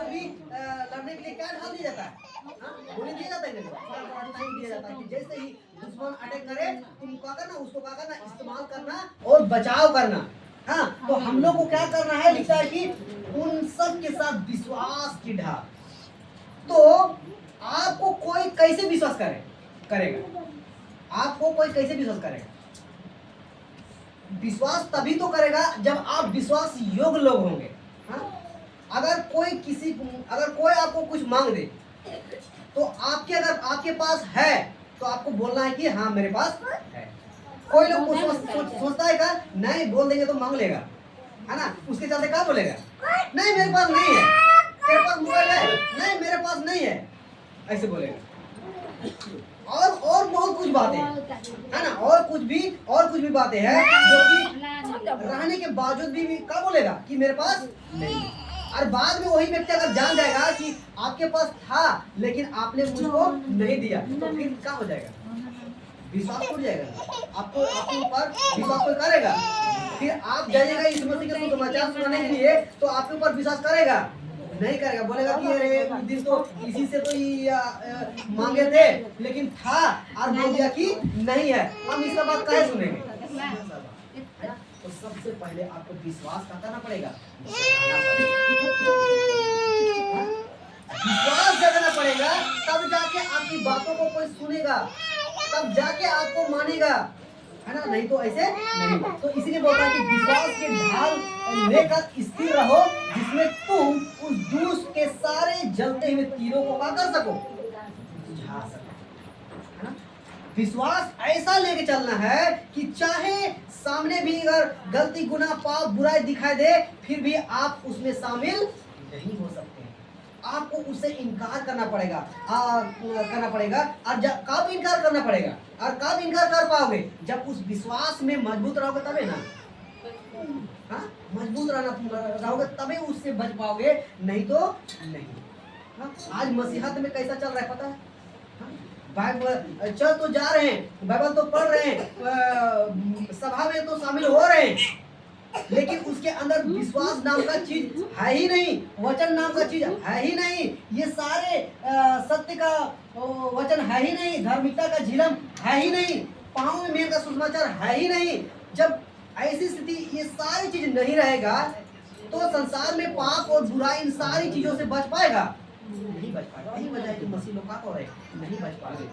भी लड़ने के लिए क्या ढाल दिया जाता है? गोली दिया जाता है नहीं दिया जाता है कि जैसे ही दुश्मन अटैक करे तुम क्या करना, उसको क्या करना, इस्तेमाल करना और बचाव करना। हाँ, तो हम लोग को क्या करना है, लिखता है कि उन सब के साथ विश्वास की ढाल। तो आपको कोई कैसे विश्वास करेगा? आपको कोई कैसे विश्वास करेगा? विश्वास तभी तो करेगा जब आप विश्वास योग्य लोग होंगे। हाँ? अगर कोई आपको कुछ मांग दे तो अगर आपके पास है तो आपको बोलना है कि हाँ मेरे पास है। कोई लोग सोचता है का नहीं, बोल देंगे तो मांग लेगा, है ना, उसके चलते क्या बोलेगा, नहीं मेरे पास नहीं है। तेरे पास मोबाइल है? नहीं मेरे पास नहीं है, ऐसे बोलेगा। और बहुत कुछ बातें है ना, और कुछ भी बातें हैं जो कि रहने के बावजूद भी क्या बोलेगा कि मेरे पास नहीं। और बाद में वही व्यक्ति अगर जान जाएगा कि आपके पास था लेकिन आपने मुझको नहीं दिया, तो फिर क्या हो जाएगा? विश्वास टूट जाएगा। आपको आपके ऊपर विश्वास कोई करेगा, फिर आप जाइएगा इस मसीह के सुसमाचार सुनाने के लिए, तो आपके ऊपर विश्वास करेगा? नहीं करेगा, बोलेगा कि अरे उस दिन तो इसी से तो मांगे थे लेकिन था और बोल दिया कि नहीं है, हम इसका बात कैसे सुनेंगे? तो सबसे पहले आपको विश्वास करना पड़ेगा, विश्वास जगाना पड़ेगा, तब जाके आपकी बातों को कोई सुनेगा, तब जाके आपको मानेगा, है ना, नहीं तो ऐसे नहीं। तो इसीलिए बोलता है कि विश्वास के ढाल लेकर स्थिर रहो, जिसमें तुम उस जूस के सारे जलते हुए तीरों को क्या कर सको, बुझा सको, है ना। विश्वास ऐसा लेके चलना है कि चाहे सामने भी अगर गलती, गुनाह, पाप, बुराई दिखाई दे, फिर भी आप उसमें शामिल नहीं हो सकते। आपको उससे इनकार करना पड़ेगा, और कब इनकार करना पड़ेगा, और कब इनकार कर पाओगे? जब उस विश्वास में मजबूत रहोगे तबे ना। हाँ, मजबूत रहोगे तबे उससे बच पाओगे, नहीं तो नहीं। हाँ? आज मसीहत में कैसा चल रहा है पता है? बाइबल चल तो जा रहे हैं, बाइबल तो पढ़ रहे हैं, सभा में तो शामिल हो रहे हैं, लेकिन उसके अंदर विश्वास नाम का चीज है ही नहीं, वचन नाम का चीज है ही नहीं, ये सारे सत्य का वचन है ही नहीं, धार्मिकता का झिलम है ही नहीं, पाँव में मेल का सुसमाचार है ही नहीं। जब ऐसी स्थिति, ये सारी चीज नहीं रहेगा, तो संसार में पाप और बुराई इन सारी चीजों से बच पाएगा? नहीं बच पाएगा। यही वजह है कि मसीह लोग क्या हो रहे, नहीं बच पा रहे।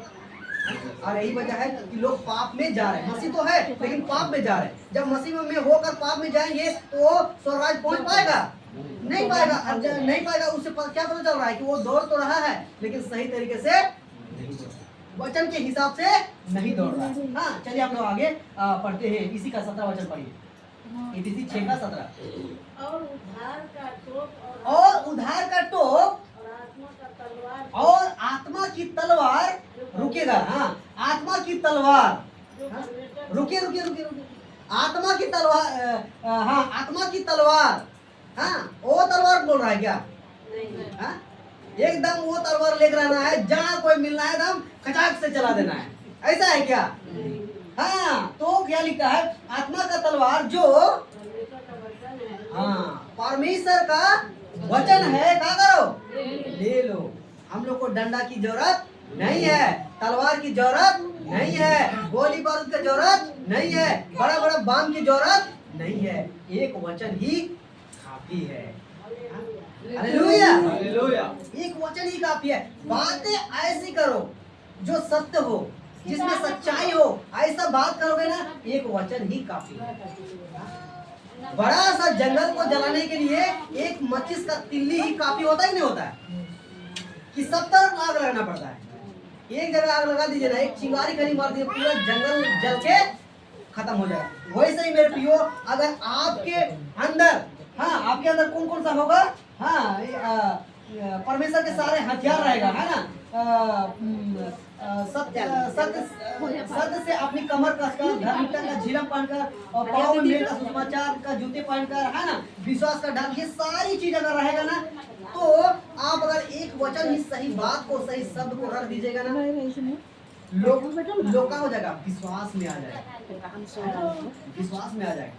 और यही वजह है कि लोग पाप में जा रहे हैं। मसीह तो है लेकिन पाप में जा रहे हैं। जब मसीह में होकर पाप में जाएंगे तो वो स्वर्ग पहुंच पाएगा? नहीं पाएगा। नहीं पाएगा। उससे क्या पता चल रहा है कि वो दौड़ तो रहा है लेकिन सही तरीके से नहीं, वचन के हिसाब से नहीं दौड़ रहा। हाँ, चलिए हम लोग आगे पढ़ते हैं। इसी का 17 वचन पढ़िए, इसी 6 का 17। और उधार का टोप और आत्मा की तलवार रुकेगा। हाँ, आत्मा की तलवार, रुकिए, आत्मा की तलवार, हाँ, आत्मा की तलवार, हाँ, वो तलवार बोल रहा है क्या? हाँ, एकदम वो तलवार लेकर आना है, जहाँ कोई मिलना है एकदम खचाक से चला देना है, ऐसा है क्या? हाँ, तो क्या लिखा है? आत्मा का तलवार जो हाँ परमेश्वर का वचन है, क्या करो, ले लो। हम लोग को डंडा की जरूरत नहीं है, तलवार की जरूरत नहीं है, गोली बारूद की जरूरत नहीं है, बड़ा बड़ा बाम की जरूरत नहीं है, एक वचन ही काफी है। हालेलुया, एक वचन ही काफी है। बातें ऐसी करो जो सत्य हो, जिसमें सच्चाई हो, ऐसा बात करोगे ना, एक वचन ही काफी है। बड़ा सा जंगल को जलाने के लिए एक माचिस का तिल्ली ही काफी होता है कि नहीं होता है? कि सब तरफ आग लगाना पड़ता है। एक जगह आग लगा दीजिए ना, एक चिंगारी खड़ी मार दीजिए, पूरा जंगल जल के खत्म हो जाएगा। वैसे ही मेरे प्रियो, अगर आपके अंदर, हाँ, आपके अंदर कौन कौन सा होगा? हाँ, परमेश्वर के सारे हथियार रहेगा, है ना। सत्य से अपनी कमर कसकर, धार्मिकता का झिलम पहनकर, और पाँव में मेल का सुसमाचार का जूते पहनकर, है ना, विश्वास का ढाल, ये सारी चीज अगर रहेगा ना, तो आप अगर एक वचन ही सही बात को, सही शब्द को रख दीजिएगा ना, लोग का हो जाएगा, विश्वास में आ जाएगा, विश्वास में आ जाएगा।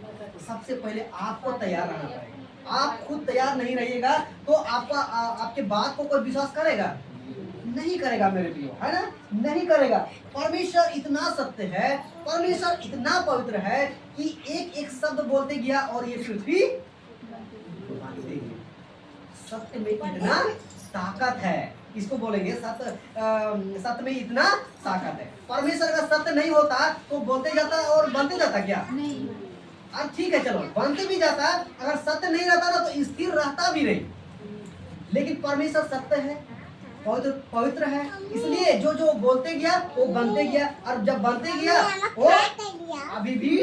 सबसे पहले आपको तैयार रहना पड़ेगा। आप खुद तैयार नहीं रहिएगा तो आपके बात को कोई विश्वास करेगा? नहीं करेगा मेरे प्रियो, है ना? नहीं करेगा। परमेश्वर इतना सत्य है, परमेश्वर इतना पवित्र है कि एक एक शब्द बोलते गया और ये पृथ्वी मानते गई। सत्य में इतना ताकत है, इसको बोलेंगे सत्य में इतना ताकत है। परमेश्वर का सत्य नहीं होता तो बोलते जाता और बनते जाता क्या? नहीं। अब ठीक है, चलो बनते भी जाता, अगर सत्य नहीं रहता ना तो स्थिर रहता भी नहीं। लेकिन परमेश्वर सत्य है, पवित्र है, इसलिए जो जो बोलते गया वो बनते गया, और जब बनते गया वो अभी भी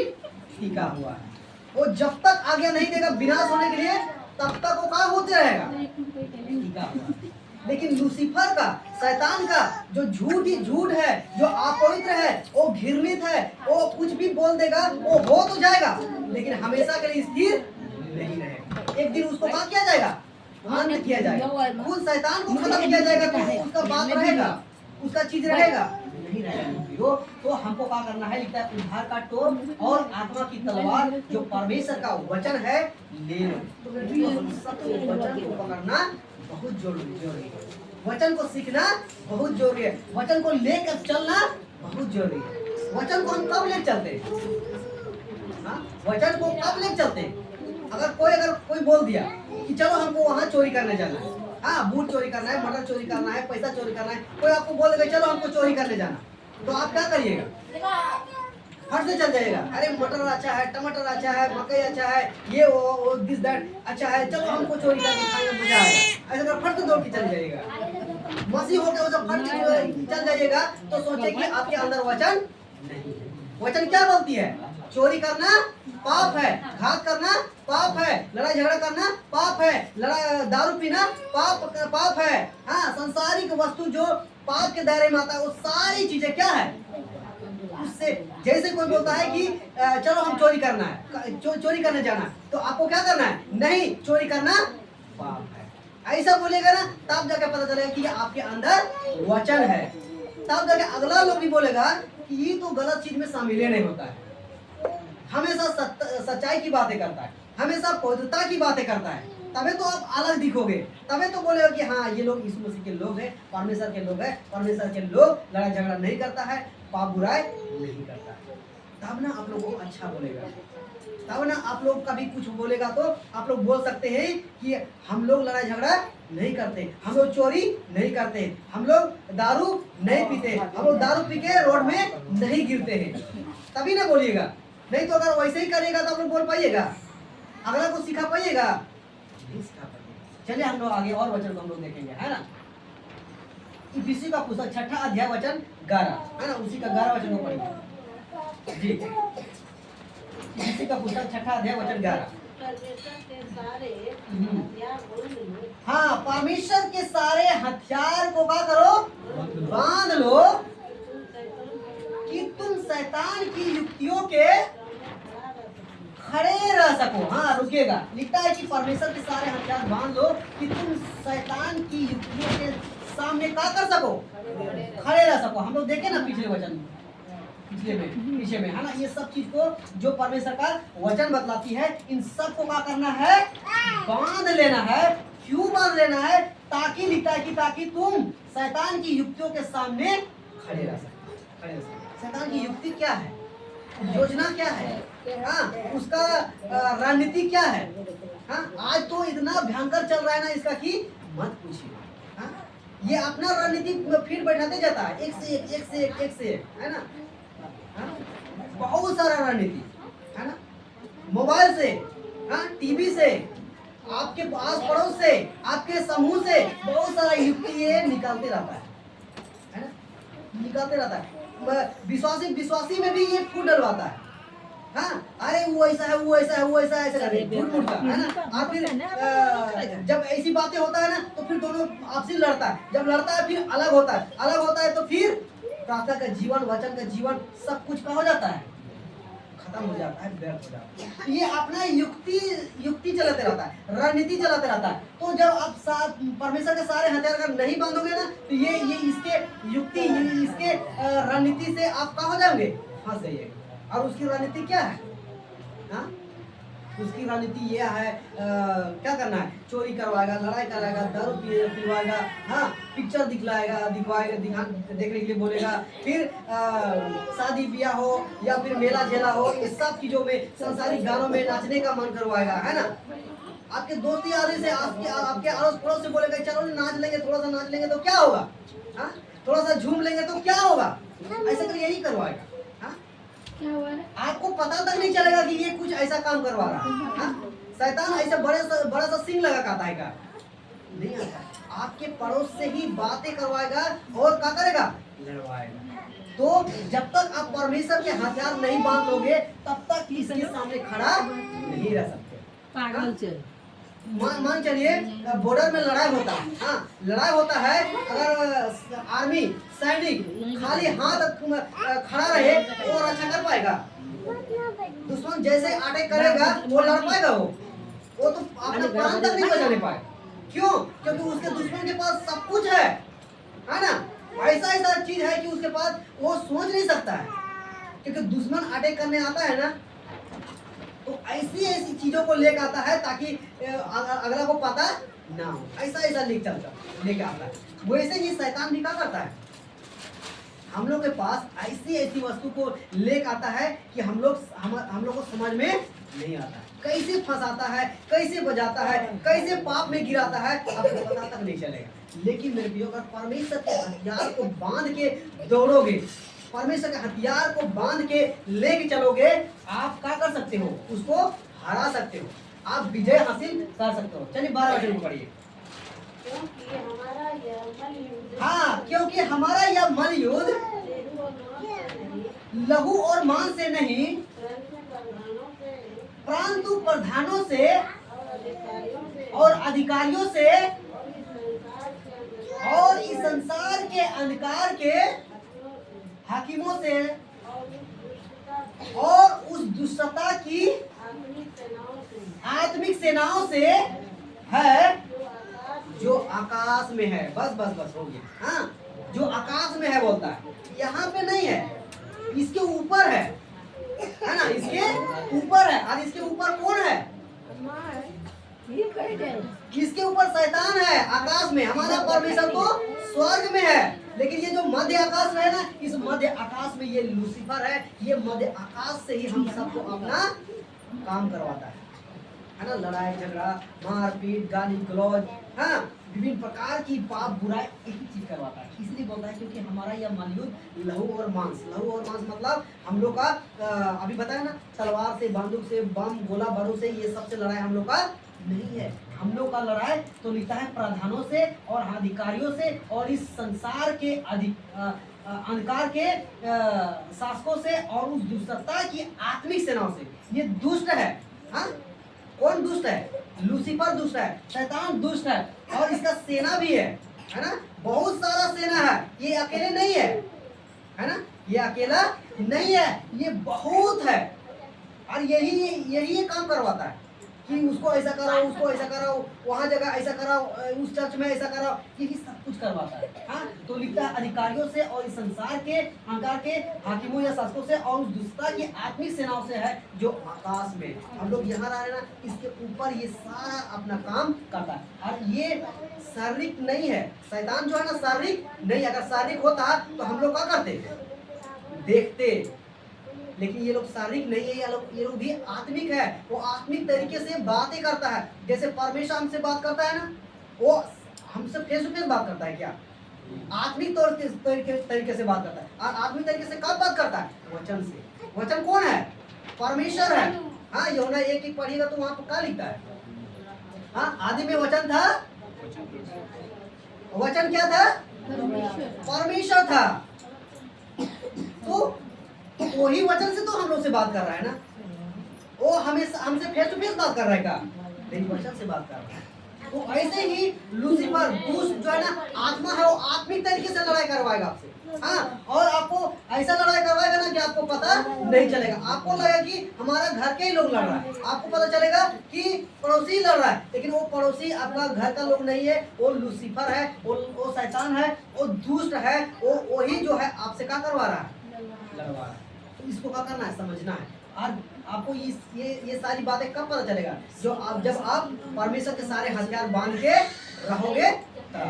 टिका हुआ है। वो जब तक आज्ञा नहीं देगा विनाश होने के लिए तब तक वो काम होते रहेगा, टिका हुआ है। लेकिन लूसीफर का, शैतान का जो झूठ है, जो अपवित्र है, वो घृणित है, वो कुछ भी बोल देगा, वो हो तो जाएगा लेकिन हमेशा के लिए स्थिर नहीं रहेगा। एक दिन उसको क्या किया जाएगा? अंत किया जाएगा। खुद शैतान को खत्म किया जाएगा तो उसका बात रहेगा, उसका चीज रहेगा नहीं रहेगा। तो हमको क्या करना है? लिखता है उद्धार का टोप और आत्मा की तलवार जो परमेश्वर का वचन है ले लो। तो हम सब वचन को पकड़ना बहुत जरूरी है, वचन को सीखना बहुत जरूरी है, वचन को लेकर चलना बहुत जरूरी है। वचन को हम कब ले चलते? वचन को कब ले चलते? अगर कोई बोल दिया कि चलो हमको वहाँ चोरी करने जाना है, हाँ बूट चोरी करना है, मटर चोरी करना है, पैसा चोरी करना है, कोई आपको बोल देगा चलो हमको चोरी करने जाना, तो आप क्या करिएगा? फट से चल जाएगा। अरे मटर अच्छा है, टमाटर अच्छा है, मकई अच्छा है, ये वो दिस दैट अच्छा है, चलो हमको चोरी करके खाएंगे, मजा आएगा। ऐसा फट से दौड़ के चल जाएगा। मसीह होकर वो जब फट से चल जाइएगा तो सोचे कि आपके अंदर वचन नहीं है। वचन क्या बोलती है? चोरी करना पाप है, घात करना पाप है, लड़ाई झगड़ा करना पाप है, दारू पीना पाप है। हाँ, संसारिक वस्तु जो पाप के दायरे में आता है वो सारी चीजें क्या है? उससे जैसे कोई बोलता है कि चलो हम चोरी करना है, चोरी करने जाना, तो आपको क्या करना है? नहीं, चोरी करना पाप है। ऐसा बोलेगा ना तब जाके पता चलेगा कि आपके अंदर वचन है। तब जाके अगला लोग भी बोलेगा कि ये तो गलत चीज में शामिल नहीं होता है, हमेशा सच्चाई की बातें करता है, हमेशा पवित्रता की बातें करता है, तबे तो आप अलग दिखोगे, तबे तो बोलेगा कि हाँ ये लोग यीशु मसीह के लोग हैं, परमेश्वर के लोग हैं। परमेश्वर के लोग लड़ाई झगड़ा नहीं करता है, पाप बुराई नहीं करता है, तब ना आप लोगों को अच्छा बोलेगा। तब ना आप लोग कभी कुछ बोलेगा तो आप लोग बोल सकते हैं कि हम लोग लड़ाई झगड़ा नहीं करते, हम लोग चोरी नहीं करते, हम लोग दारू नहीं पीते, हम लोग दारू पी के रोड में नहीं गिरते हैं, तभी ना बोलिएगा। नहीं तो अगर वैसे ही करिएगा तो आप लोग बोल पाइएगा, अगला को सिखा पाइएगा? नहीं सिखा पाइएगा। चलिए हम लोग आगे और वचन को हम लोग देखेंगे, है ना? इफिसी का पुस्तक 6 अध्याय वचन 11, है ना? उसी का 11 वचन को पढ़ेंगे जी। इफिसी का पुस्तक 6 अध्याय वचन 11। हाँ, परमेश्वर के सारे हथियार को क्या करो? बांध लो कि तुम शैतान की युक्तियों के खड़े रह सको। हाँ, रुकेगा। लिखता है कि परमेश्वर के सारे हथियार बांध लो कि तुम शैतान की युक्तियों के सामने क्या कर सको? खड़े रह सको। हम लोग देखे ना पिछले वचन, पीछे में, है ना? ये सब चीज को जो परमेश्वर का वचन बतलाती है, इन सब को क्या करना है? बांध लेना है। क्यों बांध लेना है? ताकि लिखता है कि ताकि तुम शैतान की युक्तियों के सामने खड़े रह सको। शैतान की युक्ति क्या है? योजना क्या है? हाँ, उसका रणनीति क्या है? हाँ, आज तो इतना भयंकर चल रहा है ना इसका कि मत पूछिए। हाँ, ये अपना रणनीति फिर बैठाते जाता है, एक से एक, है ना? हाँ, बहुत सारा रणनीति, है ना? मोबाइल से, हाँ, टीवी से, आपके आस पड़ोस से, आपके समूह से बहुत सारा युक्ति ये निकालते रहता है ना? निकालते रहता है। विश्वासी में भी ये फूट डलवाता है। हाँ, अरे वो ऐसा है, वो ऐसा है, वो ऐसा है, ऐसा झूठ का, है ना? और फिर जब ऐसी बातें होता है ना तो फिर दोनों आपसी लड़ता है, जब लड़ता है फिर अलग होता है तो फिर प्रार्थना का जीवन, वचन का जीवन सब कुछ का हो जाता है, खत्म हो जाता है, व्यर्थ हो जाता है। ये अपना युक्ति चलाते रहता है, रणनीति चलाते रहता है। तो जब आप परमेश्वर के सारे हथियार अगर नहीं बांधोगे ना तो ये इसके युक्ति, इसके रणनीति से आप कहाँ हो जाओगे? फंस जाइएगा। और उसकी रणनीति क्या है? हाँ, उसकी रणनीति ये है, क्या करना है, चोरी करवाएगा, लड़ाई कराएगा, दारू पिलवाएगा, हाँ, पिक्चर दिखवाएगा देखने के लिए बोलेगा, फिर शादी ब्याह हो या फिर मेला झेला हो, इस सब चीजों में सांसारिक गानों में नाचने का मन करवाएगा, है ना। आपके दोस्ती यारी से, आपके अड़ोस पड़ोस से बोलेगा चलो नाच लेंगे, थोड़ा सा नाच लेंगे तो क्या होगा, हाँ, थोड़ा सा झूम लेंगे तो क्या होगा, ऐसा कर यही करवाएगा, हाँ? आपको पता तक नहीं चलेगा कि ये कुछ ऐसा काम करवा रहा है, हाँ? शैतान ऐसे बड़ा सा सिंग लगा आता है, नहीं आता, आपके पड़ोस से ही बातें करवाएगा और क्या करेगा, लड़वाएगा। तो जब तक आप परमेश्वर के हथियार नहीं बांध लोगे तब तक इसके सामने खड़ा नहीं रह सकते। पागल चल, मान चलिए बॉर्डर में लड़ाई होता है, हाँ, लड़ाई होता है, अगर आर्मी सैनिक खाली हाथ खड़ा रहे वो रक्षा कर पाएगा? दुश्मन जैसे अटैक करेगा वो लड़ पाएगा? वो तो अपना प्राण तक नहीं बचाने पाए। क्यों? क्योंकि उसके दुश्मन के पास सब कुछ है ना, ऐसा चीज है कि उसके पास वो सोच नहीं सकता है, क्योंकि दुश्मन अटैक करने आता है ना, तो ऐसी चीजों को लेकर आता है ताकि अगला को पता ना हो, ऐसा लेके आता है। वैसे ही शैतान भी क्या करता है, हम लोग के पास ऐसी वस्तु को लेकर आता है कि हम लोग को समझ में नहीं आता है, कैसे फंसाता है, कैसे बजाता है, कैसे पाप में गिराता है, आपको पता तक नहीं चलेगा। लेकिन मेरे प्रियो, अगर परमेश्वर के हथियार को बांध के दौड़ोगे, परमेश्वर के हथियार को बांध के लेके चलोगे, आप क्या कर सकते हो, उसको हरा सकते हो, आप विजय हासिल कर सकते हो। चलिए 12 वचन पढ़िए। हाँ, क्योंकि हमारा यह मल युद्ध लहू और मांस से नहीं, परंतु प्रधानों से और अधिकारियों से और इस संसार के अंधकार के हाकिमों से और उस दुष्टता की आत्मिक सेनाओं से है जो आकाश में है। बस हो गया, हाँ, जो आकाश में है बोलता है, यहाँ पे नहीं है, इसके ऊपर है ना, इसके ऊपर है। और इसके ऊपर कौन है? इसके ऊपर शैतान है आकाश में, हमारा परमेश्वर तो स्वर्ग में है। लेकिन ये जो मध्य आकाश है ना, इस मध्य आकाश में ये लूसीफर है, ये मध्य आकाश से ही हम सबको अपना काम करवाता है ना, लड़ाई झगड़ा, मारपीट, गाली गलौज, हाँ, विभिन्न प्रकार की पाप बुराई एक ही चीज करवाता है। इसलिए बोलता है क्योंकि हमारा यह मलयुद्ध लहू और मांस मतलब हम लोग का, अभी बताया ना, तलवार से, बंदूक से, बम, गोला बारूद से, ये सबसे लड़ाई हम लोग का नहीं है। हम लोग का लड़ाई तो लिखता है प्रधानों से और अधिकारियों से और इस संसार के अंधकार के शासकों से और उस दुष्टता की आत्मिक सेनाओं से। ये दुष्ट है, हाँ, कौन दुष्ट है? लूसीफर दुष्ट है, शैतान दुष्ट है, और इसका सेना भी है ना, बहुत सारा सेना है, ये अकेले नहीं है ना, ये अकेला नहीं है, ये बहुत है। और यही काम करवाता है कि उसको ऐसा कराओ, उसको ऐसा कराओ, वहाँ जगह ऐसा कराओ, उस चर्च में ऐसा कराओ, यही सब कुछ करवाता है, हाँ। तो लिखता है अधिकारियों से और इस संसार के अंधकार के हाकिमों या शासकों से और उस दुष्टता की आत्मिक सेनाओं से है जो आकाश में। हम लोग यहाँ रह रहे ना, इसके ऊपर ये सारा अपना काम करता है। और ये शारीरिक नहीं है, शैतान जो है ना शारीरिक नहीं, अगर शारीरिक होता तो हम लोग क्या करते, देखते। लेकिन ये लोग शारीरिक नहीं है, ये लोग भी आत्मिक है। वो आत्मिक तरीके से बातें करता है, जैसे परमेश्वर हमसे बात करता है ना, वो हमसे फेस टू फेस बात करता है क्या? आत्मिक तरीके से बात करता है। और आत्मिक तरीके से कब बात करता है? वचन से। वचन कौन है? परमेश्वर है, हाँ। यूहन्ना 1:1 पढ़िएगा तो वहां पर क्या लिखता है? हाँ, आदि में वचन था, वचन क्या था? परमेश्वर था। तो वही वचन से तो हम लोग से बात कर रहा है ना, वो हमसे फेस टू फेस बात कर रहा है का? नहीं, वचन से बात कर रहा है। तो ऐसे ही लूसीफर दुष्ट जो है ना, आत्मा है, वो आत्मिक तरीके से लड़ाई करवाएगा आपसे, हाँ। और आपको ऐसा लड़ाई करवाएगा ना कि आपको पता नहीं चलेगा। आपको लगेगा कि हमारा घर के ही लोग लड़ रहा है, आपको पता चलेगा कि पड़ोसी लड़ रहा है, लेकिन वो पड़ोसी आपका घर का लोग नहीं है, वो लूसीफर है, वो शैतान है, वो दुष्ट है, वो वही जो है आपसे क्या करवा रहा है? लड़वा रहा है। तो इसको क्या करना है? समझना है। और आपको ये सारी बातें कब पता चलेगा? जब आप परमेश्वर के सारे हथियार बांध के रहोगे तब,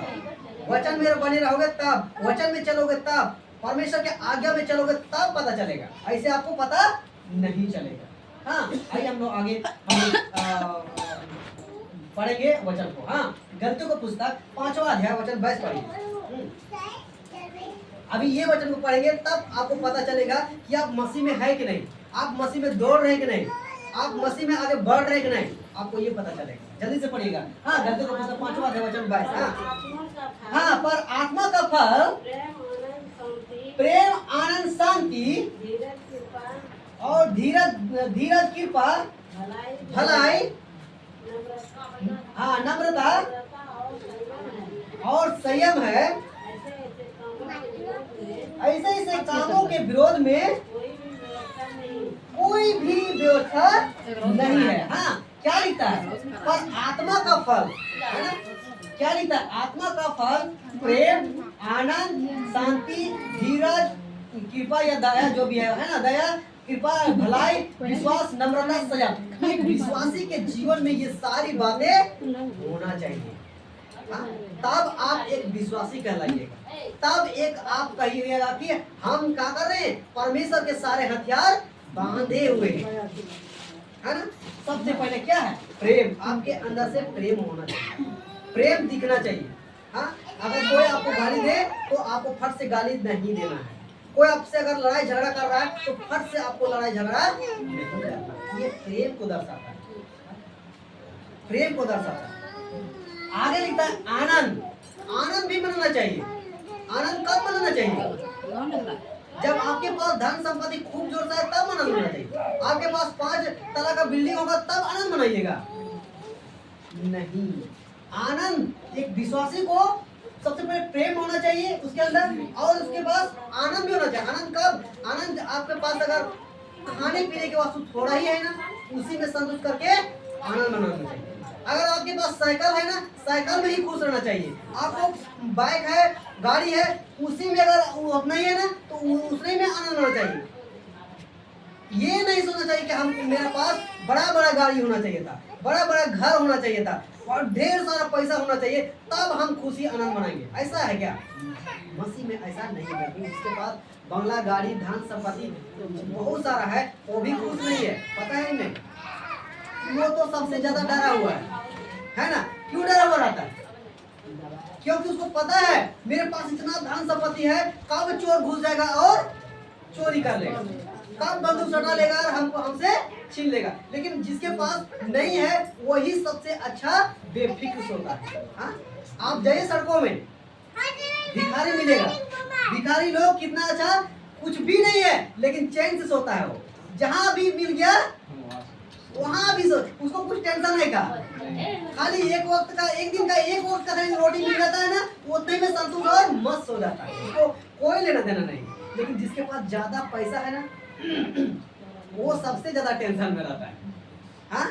वचन में बने रहोगे तब, वचन में चलोगे तब, परमेश्वर के आज्ञा में चलोगे तब पता चलेगा, ऐसे आपको पता नहीं चलेगा। हाँ, आइए हम लोग आगे पढ़ेंगे वचन को। हाँ, गलतियों का पुस्तक 5वां अध्याय वचन 22 पढ़िए। अभी ये वचन को पढ़ेंगे तब आपको पता चलेगा कि आप मसीह में है कि नहीं, आप मसीह में दौड़ रहे कि नहीं, आप मसीह में आगे बढ़ रहे कि नहीं, आपको ये पता चलेगा। जल्दी से पढ़िएगा। हाँ, गलतियों का पुस्तक 5वां अध्याय वचन 22। हाँ, पर आत्मा का फल प्रेम, आनंद, शांति और धीरज, कृपा, भलाई, हाँ, नम्रता और संयम है। ऐसे कामों के विरोध में कोई भी व्यवस्था नहीं है। हाँ, क्या लिखता है? पर आत्मा का फल, है ना? क्या लिखता है? आत्मा का फल प्रेम, आनंद, शांति, धीरज, कृपा या दया, जो भी है ना, दया, कृपा, भलाई, विश्वास, नम्रता, संयम। एक विश्वासी के जीवन में ये सारी बातें होना चाहिए। हाँ? तब आप एक विश्वासी कहलाइएगा, तब एक आप कहिएगा कि हम क्या कर रहे हैं? परमेश्वर के सारे हथियार बांधे हुए हैं, है ना? सबसे पहले क्या है? प्रेम। आपके अंदर से प्रेम होना चाहिए, प्रेम दिखना चाहिए। हाँ, अगर कोई आपको गाली दे तो आपको फट से गाली नहीं देना है। कोई आपसे अगर लड़ाई झगड़ा कर रहा है तो फट से आपको लड़ाई झगड़ा नहीं करना। ये प्रेम को दर्शाता है, प्रेम को दर्शाता है। आगे लिखता है आनंद। आनंद भी मनाना चाहिए। आनंद कब मनाना चाहिए? जब आपके पास धन संपत्ति खूब जोर से है तब आनंद मनाना चाहिए। आपके पास 5 तला का बिल्डिंग होगा तब आनंद मनाइएगा नहीं। आनंद एक विश्वासी को सबसे पहले प्रेम होना चाहिए उसके अंदर, और उसके पास आनंद भी होना चाहिए। आनंद कब? आनंद आपके पास अगर खाने पीने के वास्तु थोड़ा ही है ना, उसी में संतुष्ट करके आनंद मनाना चाहिए। अगर आपके पास साइकिल है ना, साइकिल में ही खुश रहना चाहिए। आपको बाइक है, गाड़ी है, उसी में अगर उतना ही है ना तो उसी में आनंद होना चाहिए। ये नहीं सोचना चाहिए कि हम मेरे पास बड़ा बड़ा गाड़ी होना चाहिए था, बड़ा बड़ा घर होना चाहिए था और ढेर सारा पैसा होना चाहिए तब हम खुशी आनंद मनाएंगे। ऐसा है क्या? मसीह में ऐसा नहीं है। जिसके पास बंगला, गाड़ी, धन संपत्ति बहुत सारा है वो भी खुश नहीं है, पता है नहीं? वो तो सबसे ज्यादा डरा हुआ है ना? क्यों डरा हुआ रहता है? क्योंकि उसको पता है मेरे पास इतना धन संपत्ति है, कब चोर घुस जाएगा और चोरी कर लेगा, कब बंदूक सटा लेगा और हमसे छीन लेगा। लेकिन जिसके पास नहीं है वही सबसे अच्छा बेफिक्र सोता है। हाँ? आप जाइए सड़कों में, भिखारी मिलेगा। भिखारी लोग कितना अच्छा, कुछ भी नहीं है लेकिन चैन से सोता है। वो जहां भी मिल गया वहां भी सो, उसको कुछ टेंशन नहीं का। खाली एक वक्त का, एक दिन का एक वक्त का रोटी मिल जाता है ना, उतने में संतुष्ट और मस्त हो जाता है, उसको कोई लेना देना नहीं। लेकिन जिसके पास ज्यादा पैसा है ना वो सबसे ज्यादा टेंशन में रहता है। हाँ,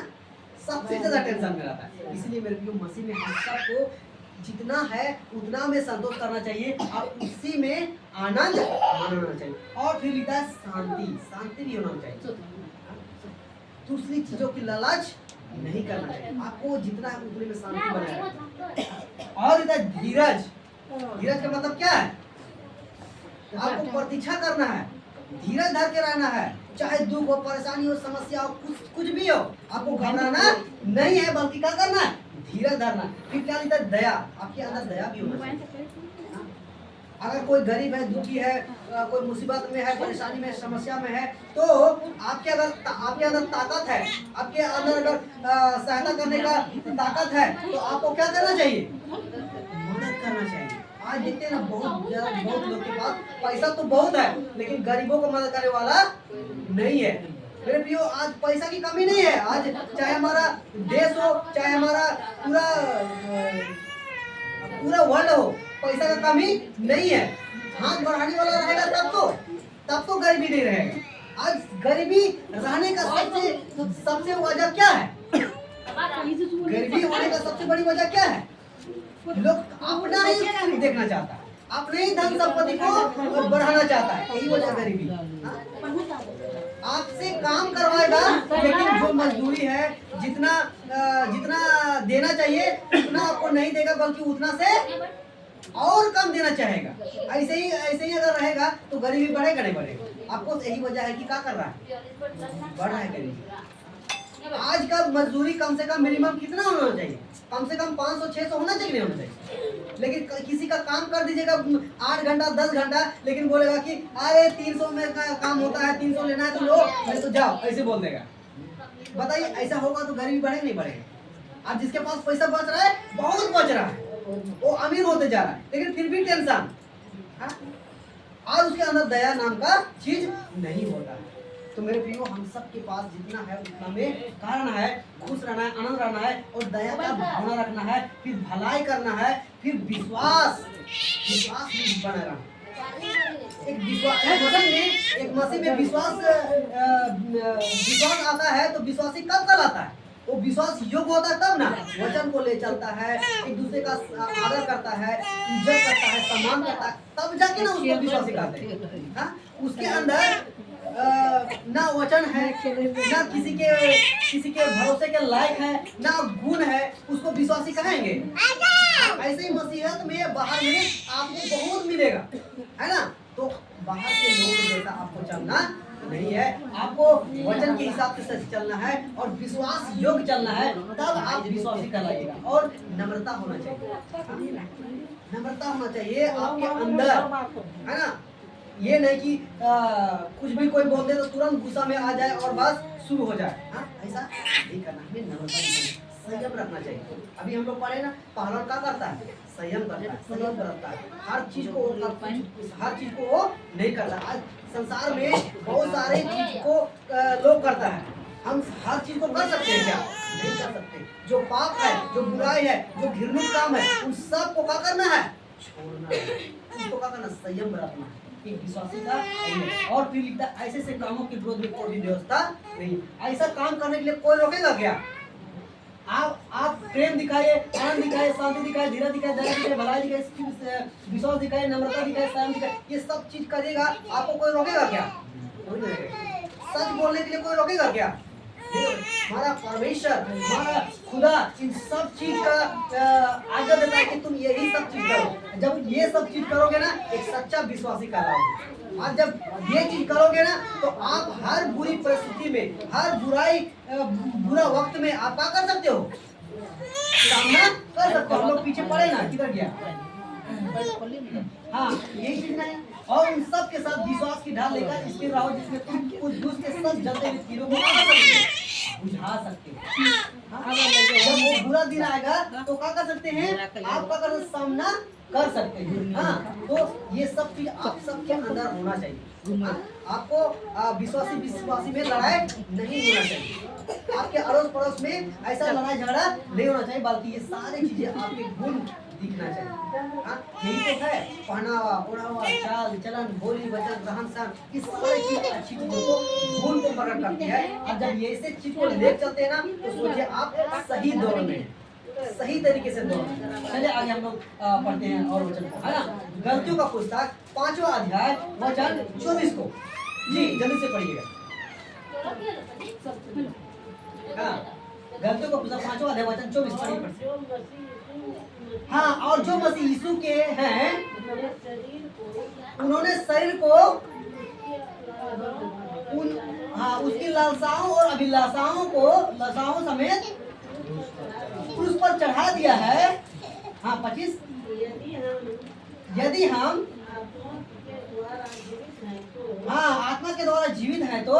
सबसे ज्यादा टेंशन में रहता है। इसलिए मेरे प्रिय मसीह में हम सबको जितना है उतना में संतोष करना चाहिए और उसी में आनंद मनाना चाहिए। और फिर लिखा है शांति। शांति भी होना चाहिए। दूसरी चीजों की लालच नहीं करना चाहिए। आपको जितना है उतने में शांति बनाए। और इधर धीरज। धीरज का मतलब क्या है? आपको प्रतीक्षा करना है, धीरज धर के रहना है, चाहे दुख हो, परेशानी हो, समस्या हो, कुछ भी हो, आपको घबराना नहीं है, बल्कि क्या करना है? धीरज धरना। फिर क्या लिखा है? दया। आपके अंदर दया भी होना चाहिए। अगर कोई गरीब है, दुखी है, कोई मुसीबत में है, परेशानी में, समस्या में है, तो आपके अंदर ताकत है, आपके अंदर अगर सहायता करने का ताकत है तो आपको क्या करना चाहिए? मदद करना चाहिए। आज देखते हैं ना, बहुत लोग के पास पैसा तो बहुत है लेकिन गरीबों को मदद करने वाला नहीं है। मेरे प्रियो, आज पैसा की कमी नहीं है। आज चाहे हमारा देश हो, चाहे हमारा पूरा वर्ल्ड हो, पैसा का कमी नहीं है। हाथ बढ़ाने वाला रहेगा तब तो गरीबी नहीं रहेगा। आज गरीबी रहने का सबसे वजह क्या है? गरीबी होने का सबसे बड़ी वजह क्या है? लोग अपना ही देखना चाहता है, अपने ही धन संपत्ति को बढ़ाना चाहता है, यही वजह गरीबी। आपसे काम करवाएगा, लेकिन जो मजदूरी है, जितना जितना देना चाहिए उतना आपको नहीं देगा, बल्कि उतना से और कम देना चाहेगा। ऐसे ही अगर रहेगा तो गरीबी बढ़ेगा नहीं बढ़ेगा? आपको यही वजह है कि क्या कर रहा है, बढ़ रहा है गरीबी। आज का मजदूरी कम से कम मिनिमम कितना होना चाहिए? कम से कम 500-600 होना चाहिए, नहीं होना चाहिए? लेकिन किसी का काम कर दीजिएगा 8 घंटा 10 घंटा, लेकिन बोलेगा कि अरे 300 में का काम होता है, 300 लेना है तो लो, नहीं तो जाओ, ऐसे बोल देगा। बताइए ऐसा होगा तो गरीबी बढ़ेगा नहीं बढ़ेगा? आज जिसके पास पैसा बच रहा है, बहुत बच रहा है, वो अमीर होते जा रहा है, लेकिन फिर भी टेंशन, और उसके अंदर दया नाम का चीज नहीं होता है। तो मेरे प्रियो, हम सब के पास जितना है उतना में कारण है खुश रहना है, आनंद रहना है, और दया का भावना रखना है, फिर भलाई करना है, फिर विश्वास भी बना रहना। एक विश्वास एक मसीह में विश्वास आता है तो विश्वासी कब आता है? वो विश्वास योग्य होता है तब ना, वचन को ले चलता है, एक दूसरे का आदर करता है, इज्जत करता है, सम्मान करता है, तब जाके ना उसको विश्वासी कहते हैं। उसके अंदर ना वचन है, ना किसी के भरोसे के लायक है, ना गुण है, उसको विश्वासी कहेंगे? ऐसे ही मसीहत में बाहर में आपको बहुत मिलेगा, है ना? तो बाहर के लोग जैसा आपको चलना नहीं है, आपको वचन के हिसाब से चलना है और विश्वास योग्य चलना है, तब आप विश्वासी कहलाइएगा। और नम्रता होना चाहिए, नम्रता होना चाहिए आपके अंदर, है ना? ये नहीं कि कुछ भी कोई बोल दे तो तुरंत गुस्सा में आ जाए और बस शुरू हो जाए। ऐसा नहीं करना, हमें नम्रता, संयम रखना चाहिए। अभी हम लोग पढ़े ना, पहलवान क्या करता है? संयम करता है, संयम करता है, हर चीज को वो नहीं करता। आज संसार में बहुत सारे चीज को लोग करता है, हम हर चीज को कर सकते हैं क्या? नहीं कर सकते। जो पाप है, जो बुराई है, जो घृणित काम है, उन सब को क्या करना है? छोड़ना है। उसको क्या करना? संयम रखना है, एक विश्वासी का। और फिर लिखता है, ऐसे कामों के विरोध में कोई भी व्यवस्था नहीं। ऐसा काम करने के लिए कोई रोकेगा क्या? आप प्रेम दिखाइए, आनंद दिखाइए, शांति दिखाइए, धीरज दिखाइए, दया दिखाइए, भलाई दिखाइए, विश्वास दिखाइए, नम्रता दिखाइए, संयम दिखाइए, ये सब चीज करिएगा, आपको कोई रोकेगा क्या? सच बोलने के लिए कोई रोकेगा क्या? हमारा परमेश्वर, हमारा खुदा इन सब चीज का आज्ञा देता है कि तुम यही सब चीज करो। जब ये सब चीज करोगे ना, एक सच्चा विश्वासी कहलाओगे। आज जब ये चीज करोगे ना, तो आप हर बुरी परिस्थिति में, हर बुरा वक्त में आप क्या कर सकते हो? सामना कर सकते हो। हम लोग पीछे पड़े ना, किधर गया? हाँ, यही चीज नहीं। और उन सब के साथ विश्वास की ढाल लेकर स्थिर रहो, जिसमें तुम कुछ दूर के सब जलते हुए तीरों को बुझा सकते हो। जब वो बुरा दिन आएगा तो क्या कर सकते हैं? आप क्या कर सामना कर सकते हैं। हाँ, तो ये सब चीज आप सबके अंदर होना चाहिए। आपको विश्वासी में लड़ाई नहीं होना चाहिए, आपके अड़ोस पड़ोस में ऐसा लड़ाई झगड़ा नहीं होना चाहिए, बल्कि ये सारी चीजें आपके गुण दिखना चाहिए। यही तो है पहनावा, ओढ़ावा, चाल चलन, बोली वचन, रहन सहन, ये सारी चीज अच्छी चीजों को, गुण को प्रकट करती है। और जब ये ऐसे चीज को ले चलते हैं ना, तो सोचिए आप सही दौर में, सही तरीके से दौड़। चलिए आगे हम लोग पढ़ते हैं और वचन को, है ना? गलतियों का पुस्तक 5वां अध्याय वचन 24 को जी जल्दी से पढ़िएगा। गलतियों का पुस्तक 5वां अध्याय वचन 24 पढ़िए। हाँ, और जो मसीह यीशु के हैं, उन्होंने शरीर को उसकी लालसाओं और अभिलाषाओं समेत क्रूस पर चढ़ा दिया है। हाँ, 25। यदि हम आत्मा के द्वारा जीवित हैं तो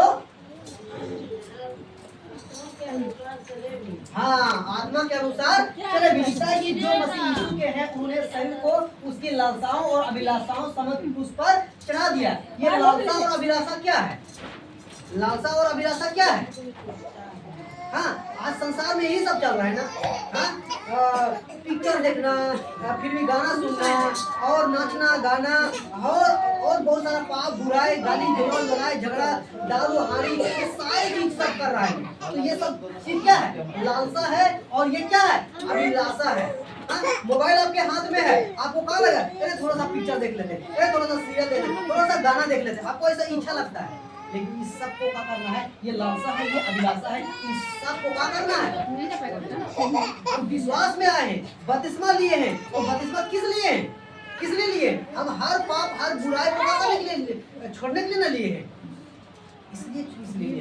आत्मा के अनुसार चले। विशेषता है कि जो मसीह यीशु के हैं, उन्होंने शरीर को उसकी लालसाओं और अभिलाषाओं समेत क्रूस पर चढ़ा दिया। ये लालसा और अभिलाषा क्या है? लालसा और अभिलाषा क्या है? आज संसार में यही सब चल रहा है ना। पिक्चर देखना, फिर भी गाना सुनना और नाचना गाना और बहुत सारा पाप, बुराई, गाली गलौज, लड़ाई झगड़ा, दारू हारी, ये सारी चीज सब कर रहा है। तो ये सब चीज क्या है? लालसा है। और ये क्या है? अभिलाषा है। मोबाइल आपके हाथ में है, आपको कहाँ लगा? अरे थोड़ा सा पिक्चर देख लेते, अरे थोड़ा सा सीरियल देख लेते, थोड़ा सा गाना देख लेते, आपको ऐसा इच्छा लगता है। लेकिन इस सबको क्या करना है, ये लालसा है, ये अभिलाषा है, इस सबको क्या करना है। हम विश्वास में आए हैं, बपतिस्मा लिए हैं, और बपतिस्मा किस लिए है, किस लिए लिए, हम हर पाप हर बुराई को क्या करने के लिए, छोड़ने के लिए ना लिए हैं, इसलिए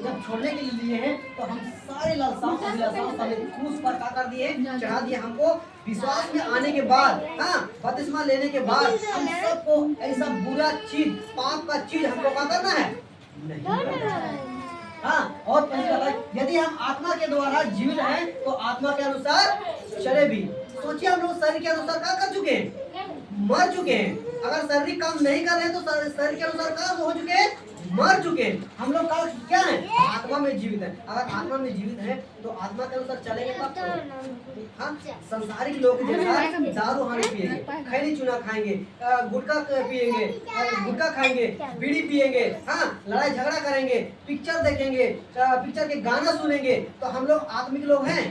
जब छोड़ने के लिए लिए हैं तो हम सारे लालसाओं अभिलाषाओं समेत क्रूस पर क्या कर दिए, चढ़ा दिए। हमको विश्वास में आने के बाद, हाँ, बपतिस्मा लेने के बाद हम सबको ऐसा बुरा चीज, पाप का चीज हमको क्या करना है, नहीं करना है। हाँ, और यदि हम आत्मा के द्वारा जीवित हैं तो आत्मा के अनुसार चले भी। सोचिए हम लोग शरीर के अनुसार क्या कर चुके हैं, मर चुके हैं। अगर शरीर काम नहीं कर रहे हैं तो शरीर के अनुसार क्या हो चुके हैं, मर चुके हैं। हम लोग क्या है, आत्मा में जीवित है। अगर आत्मा में जीवित है तो आत्मा के अनुसार चलेंगे तब तो। हाँ, संसारिक लोग जैसा दारू हानि पिएंगे, खैनी चूना खाएंगे, गुटखा पिएंगे, गुटखा खाएंगे, बीड़ी पिएंगे, हाँ, लड़ाई झगड़ा करेंगे, पिक्चर देखेंगे, पिक्चर के गाना सुनेंगे, तो हम लोग आत्मिक लोग हैं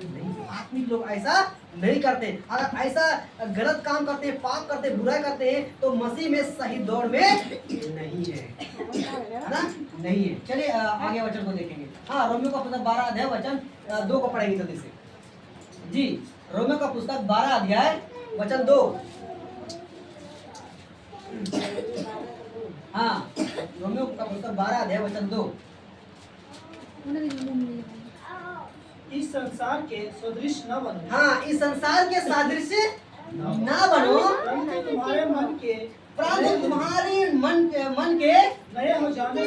नहीं। आत्मिक लोग ऐसा नहीं करते। अगर ऐसा गलत काम करते हैं, पाप करते हैं, बुराई करते हैं तो मसीह में सही दौड़ में नहीं है ना, नहीं है। चलिए आगे वचन को देखेंगे। हाँ, रोमियो का पुस्तक 12 अध्याय वचन 2 को पढ़ेंगे जल्दी से जी। रोमियो का पुस्तक 12 अध्याय वचन 2। हाँ, रोमियो का पुस्तक 12 अध्याय वचन 2। इस संसार के सदृश न बनो। हाँ, इस संसार के सादृश्य ना बनो, तुम्हारे मन के तुम्हारे मन के नए हो जाने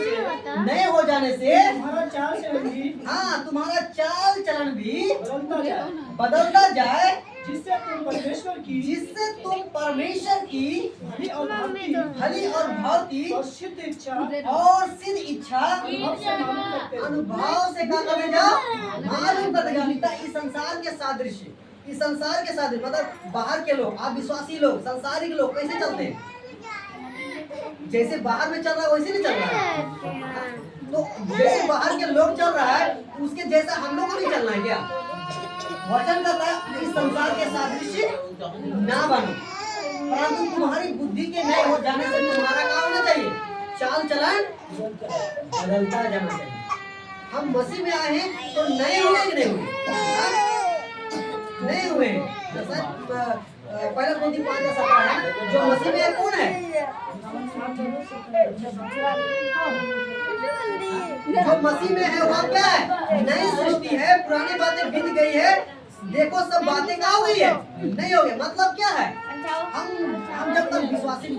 से तुम्हारा चाल चलन भी, हाँ, तुम्हारा चाल चलन भी बदलता जाए, जाए, जिससे तुम परमेश्वर की भली और भौती और सिद्ध इच्छा अनुभव से क्या करने जाओ, मालूम करने जाओ। इस संसार के सादृश्य, इस संसार के सादृश्य मतलब बाहर के लोग, आप विश्वासी लोग, संसारिक लोग कैसे चलते हैं, जैसे बाहर में चल रहा है वैसे नहीं चल रहा है। तो जैसे बाहर के लोग चल रहा है उसके जैसा हम लोग को नहीं चलना है क्या। वचन कहता है इस संसार के सादृश्य ना बनो, परंतु तुम्हारी बुद्धि के नए हो जाने से तुम्हारा क्या होना चाहिए, चाल चलन बदलता जाना चाहिए। हम मसीह में आए हैं तो नए हुए कि नहीं हुए, नहीं हुए। पहला कोरिन्थी 5:17 है, जो मसीह में कौन है, जो मसीह में है वह क्या है, नई सृष्टि है, पुरानी बातें बीत गई है, देखो सब बातें क्या हो गई है, नहीं हो गई। मतलब क्या है, हम जब तक विश्वास नहीं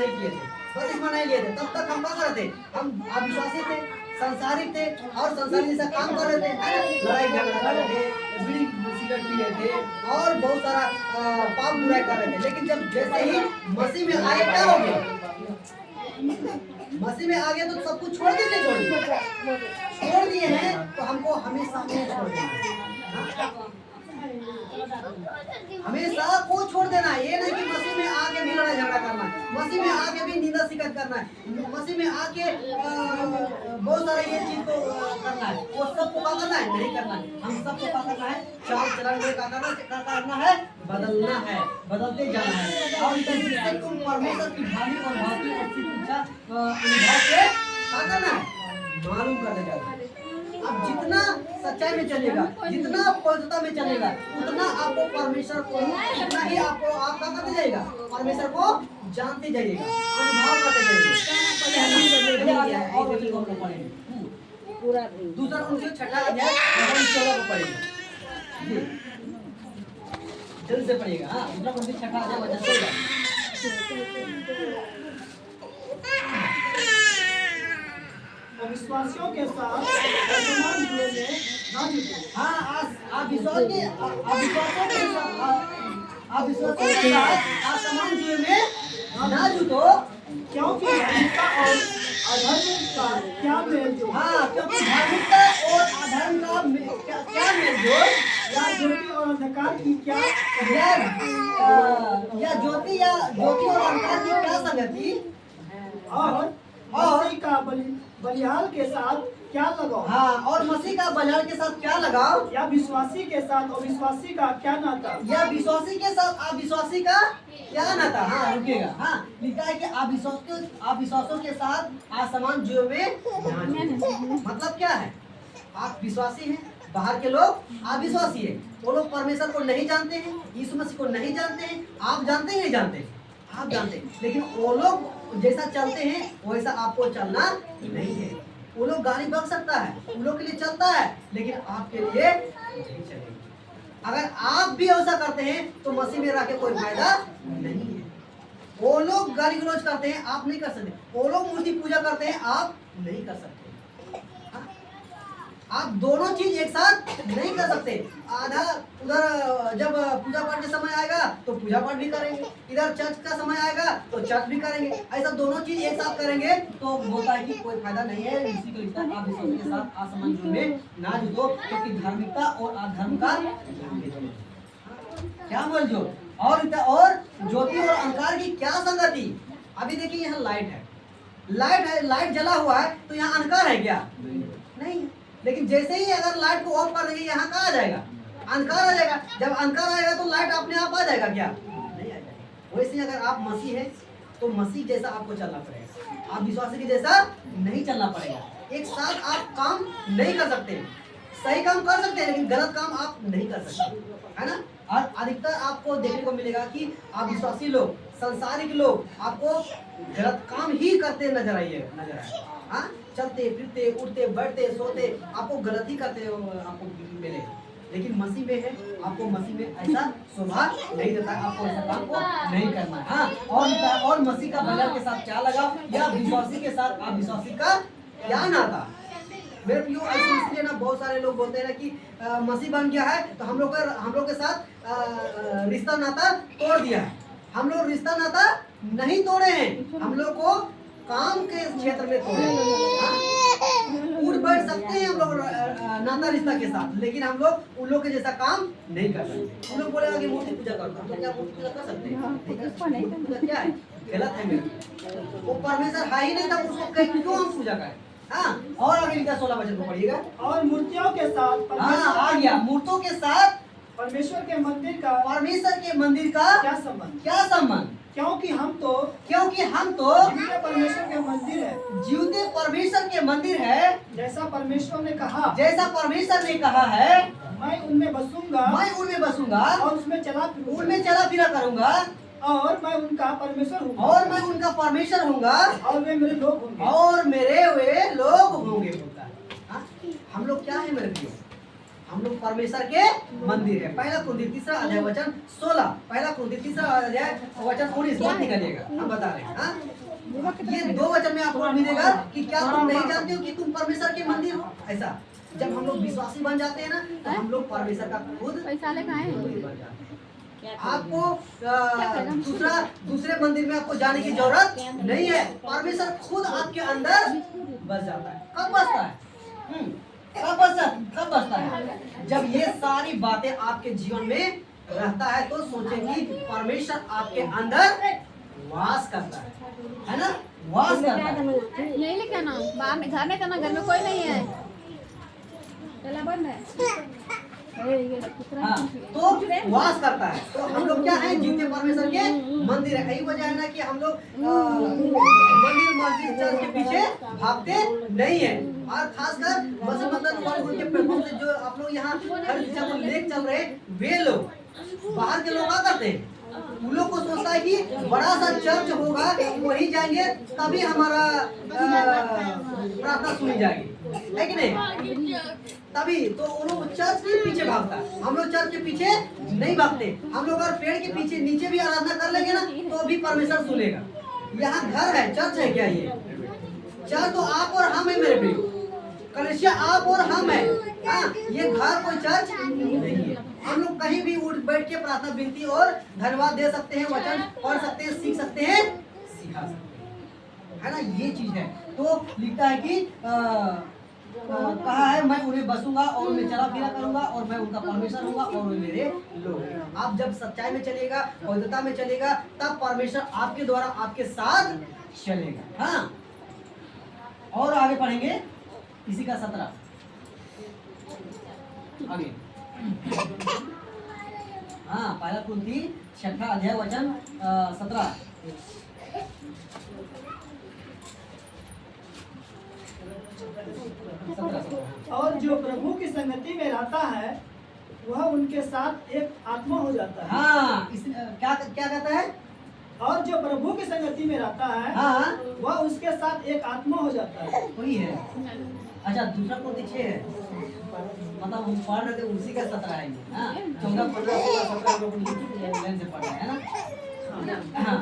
किए थे, बपतिस्मा नहीं लिए थे, तब तक हम क्या कर रहे थे, हम अविश्वासी थे, संसारिक थे, और संसारिक जैसा काम कर रहे थे, लड़ाई झगड़ा कर रहे थे, बीड़ी सिगरेट पी रहे थे, और बहुत सारा पाप बुराई कर रहे थे। लेकिन जब जैसे ही मसीह में आए क्या हो गया, मसीह में आ गए तो सब कुछ छोड़ दिए, नहीं छोड़ दिए, छोड़ दिए हैं तो हमको हमेशा नहीं छोड़ देना है, हमेशा को छोड़ देना है। ये नहीं कि मसीह में आके भी लड़ाई झगड़ा करना है, मसीह में आके भी निंदा शिकायत करना है, मसीह में आके बहुत सारे ये चीज को करना है, वो सबको क्या करना है, नहीं करना है। हम सबको क्या करना है, चाल चलन में क्या करना है, बदलना है, बदलते जाना है, और जिससे तुम परमेश्वर की भावी और भावी और सिद्ध इच्छा अनुभव से क्या करना है, मालूम करने जाना है। अब जितना सच्चाई में चलेगा, जितना पवित्रता में चलेगा, उतना आपको परमेश्वर को, उतना ही आपको आप क्या करते जाएगा, परमेश्वर को जानते जाइएगा, अनुभव करते जाइएगा। और वचन को पढ़ेंगे दूसरा उनके 6 अध्याय 14 को पढ़ेंगे, जल्द से पढ़िएगा। हाँ, दूसरा उनके 6 अध्याय वचन 14। विश्वासियों के साथ असमान जुए में ना जुटो। हाँ, आप विश्वासियों के साथ असमान जुए में ना जुटो, क्योंकि धार्मिकता और अधर्म का क्या मेल जोल, हाँ, क्योंकि धार्मिकता और अधर्म का क्या मेल जोल, या ज्योति और अंधकार की क्या या ज्योति और अंधकार की क्या संगति, और मसीह का बलिहाल के साथ क्या लगाओ। हाँ, और मसीह का बलिहाल के साथ क्या लगाओ, या विश्वासी के साथ अविश्वासी का क्या नाता, या विश्वासी के साथ अविश्वासी का क्या नाता, हाँ रुकेगा, हाँ लिखा है कि आप विश्वासों के साथ आसमान जो में मतलब क्या है, आप विश्वासी हैं, बाहर के लोग अविश्वासी है, वो लोग परमेश्वर को नहीं जानते हैं, यीशु मसीह को नहीं जानते हैं, आप जानते हैं नहीं जानते, आप जानते हैं, लेकिन वो लोग जैसा चलते हैं वैसा आपको चलना नहीं है। वो लोग गाड़ी बक सकता है, उन लोग के लिए चलता है, लेकिन आपके लिए नहीं चलेगा। अगर आप भी ऐसा करते हैं तो मसीह में रह के कोई फायदा नहीं है। वो लोग गाली गलौज करते हैं, आप नहीं कर सकते, वो लोग मूर्ति पूजा करते हैं, आप नहीं कर सकते। आप दोनों चीज एक साथ नहीं कर सकते। आधा उधर जब पूजा पाठ का समय आएगा तो पूजा पाठ भी करेंगे, इधर चर्च का समय आएगा तो चर्च भी करेंगे, ऐसा दोनों चीज एक साथ करेंगे तो बोलता है कि कोई फायदा नहीं है। इसी को लिखता है आप विश्वास के साथ असमंजस में ना जुटो, क्योंकि धार्मिकता और अधर्म का क्या बोल जो और ज्योति और अंधकार की क्या संगति। अभी देखिए यहाँ लाइट है, लाइट जला हुआ है तो यहाँ अंधकार है क्या? नहीं है। लेकिन जैसे ही अगर लाइट को ऑफ कर देंगे यहाँ कहाँ आ जाएगा? अंधकार आ जाएगा। जब अंधकार आएगा तो लाइट अपने आप आ जाएगा क्या? नहीं आ जाएगा। वैसे अगर आप मसीह है तो मसीह जैसा आपको चलना पड़ेगा, आप विश्वासी के जैसा नहीं चलना पड़ेगा। एक साथ आप काम नहीं कर सकते, सही काम कर सकते हैं लेकिन गलत काम आप नहीं कर सकते, है ना। और अधिकतर आपको देखने को मिलेगा कि आप विश्वासी लोग, संसारिक लोग आपको गलत काम ही करते नजर आए। हाँ, चलते फिरते उठते बैठते सोते आपको गलत ही करते आपको मिले। लेकिन मसीह में है, आपको मसीह में ऐसा स्वभाव नहीं देता है, आपको ऐसा काम को नहीं करना है। हाँ, और मसीह का भजन के साथ क्या लगा, या विश्वासी के साथ आप विश्वासी का क्या नाता। मेरे प्रियो ऐसे इसलिए ना बहुत सारे लोग बोलते हैं ना कि मसीह बन गया है तो हम लोग के साथ रिश्ता नाता तोड़ दिया है। हम लोग रिश्ता नाता नहीं तोड़े हैं, हम लोग को काम के क्षेत्र में तोड़े। उठ बैठ सकते हैं हम लोग नाता रिश्ता के साथ, लेकिन हम लोग उन लोग के जैसा काम नहीं कर सकते। उन लोग बोलेगा कि मूर्ति पूजा करता हूं, तो क्या मूर्ति पूजा कर सकते हैं? मूर्ति पूजा क्या है? गलत है मेरे। वो परमेश्वर है ही नहीं था, उसको क्यों हम पूजा करें? हाँ, और अभी लिखा 16 वचन को पढ़िएगा। और मूर्तियों के साथ आ गया, मूर्तों के साथ परमेश्वर के मंदिर का क्या संबंध? क्योंकि हम तो जीवित परमेश्वर के मंदिर है, जीवते परमेश्वर के मंदिर है। जैसा परमेश्वर ने कहा है, मैं उनमें बसूंगा और उसमें चला फिरा करूंगा और मैं उनका परमेश्वर हूँगा और वे मेरे लोग होंगे। बोलता है हम लोग क्या है मेरे प्रियो? हम लोग परमेश्वर के मंदिर है। पहला कुरिन्थियों 3 अध्याय वचन 16, पहला कुरिन्थियों 3 अध्याय वचन 19 मत निकालिएगा, हम बता रहे हैं। ये 2 वचन में आपको मिलेगा कि क्या तुम नहीं जानते हो कि तुम परमेश्वर के मंदिर हो। ऐसा जब हम लोग विश्वासी बन जाते हैं ना तो हम लोग परमेश्वर का खुद बन जाते हैं। आपको दूसरे मंदिर में आपको जाने की जरूरत नहीं है, परमेश्वर खुद आपके अंदर बस जाता है। कब बसता है? कब बसता है? जब ये सारी बातें आपके जीवन में रहता है तो सोचें कि परमेश्वर आपके अंदर वास करता है ना, वास करता है। नहीं लेके आना, बाहर में घर में करना, घर में कोई नहीं है, चला बंद है। हाँ, तो वास करता है। तो हम लोग क्या है? जीवते परमेश्वर के मंदिर है। यही वजह है ना कि हम लोग मंदिर मस्जिद चर्च के पीछे भागते नहीं है। और खासकर मसीह मतलब के प्लेटफॉर्म से जो आप लोग यहाँ हर दिशा को लेके चल रहे वे लोग, बाहर के लोग क्या करते हैं? उन लोग को सोचता है कि बड़ा सा चर्च होगा, वहीं जाएंगे तभी हमारा प्रार्थना सुनी जाएगी, है कि नहीं? तभी तो उन लोग चर्च के पीछे भागता है। हम लोग चर्च के पीछे नहीं भागते। हम लोग अगर पेड़ के पीछे नीचे भी आराधना कर लेंगे ना तो भी परमेश्वर सुनेगा। यहाँ घर है, चर्च है क्या? ये चर्च तो आप और हम है मेरे प्रियो, कलीसिया आप और हम है। हाँ, ये घर कोई चर्च नहीं है। हम लोग कहीं भी उठ बैठ के प्रार्थना विनती और धन्यवाद दे सकते हैं, वचन पढ़ सकते हैं, सीख सकते हैं, सिखा सकते हैं, है ना। ये चीज है। तो लिखता है कि कहा है मैं उन्हें बसूंगा और उन्हें चला फिरा करूंगा और मैं उनका परमेश्वर होऊंगा और वे मेरे लोग हैं। आप जब सच्चाई में चलेगा, पवित्रता में चलेगा, तब परमेश्वर आपके द्वारा आपके साथ चलेगा। हाँ, और आगे पढ़ेंगे इसी का 17 आगे। हाँ, पहला कुरिन्थियों छठा अध्याय वचन 17। और जो प्रभु की संगति में रहता है वह उनके साथ एक आत्मा हो जाता है। हाँ, इस क्या क्या कहता है? और जो प्रभु की संगति में रहता है हाँ, वह उसके साथ एक आत्मा हो जाता है। वही है। अच्छा, दूसरा को दीजिए है, मतलब हम पढ़ रहे थे उसी का 17 है ये। हाँ, 14, 15, 16, 17 लोग लाइन से पढ़ रहे हैं ना। हाँ, हाँ।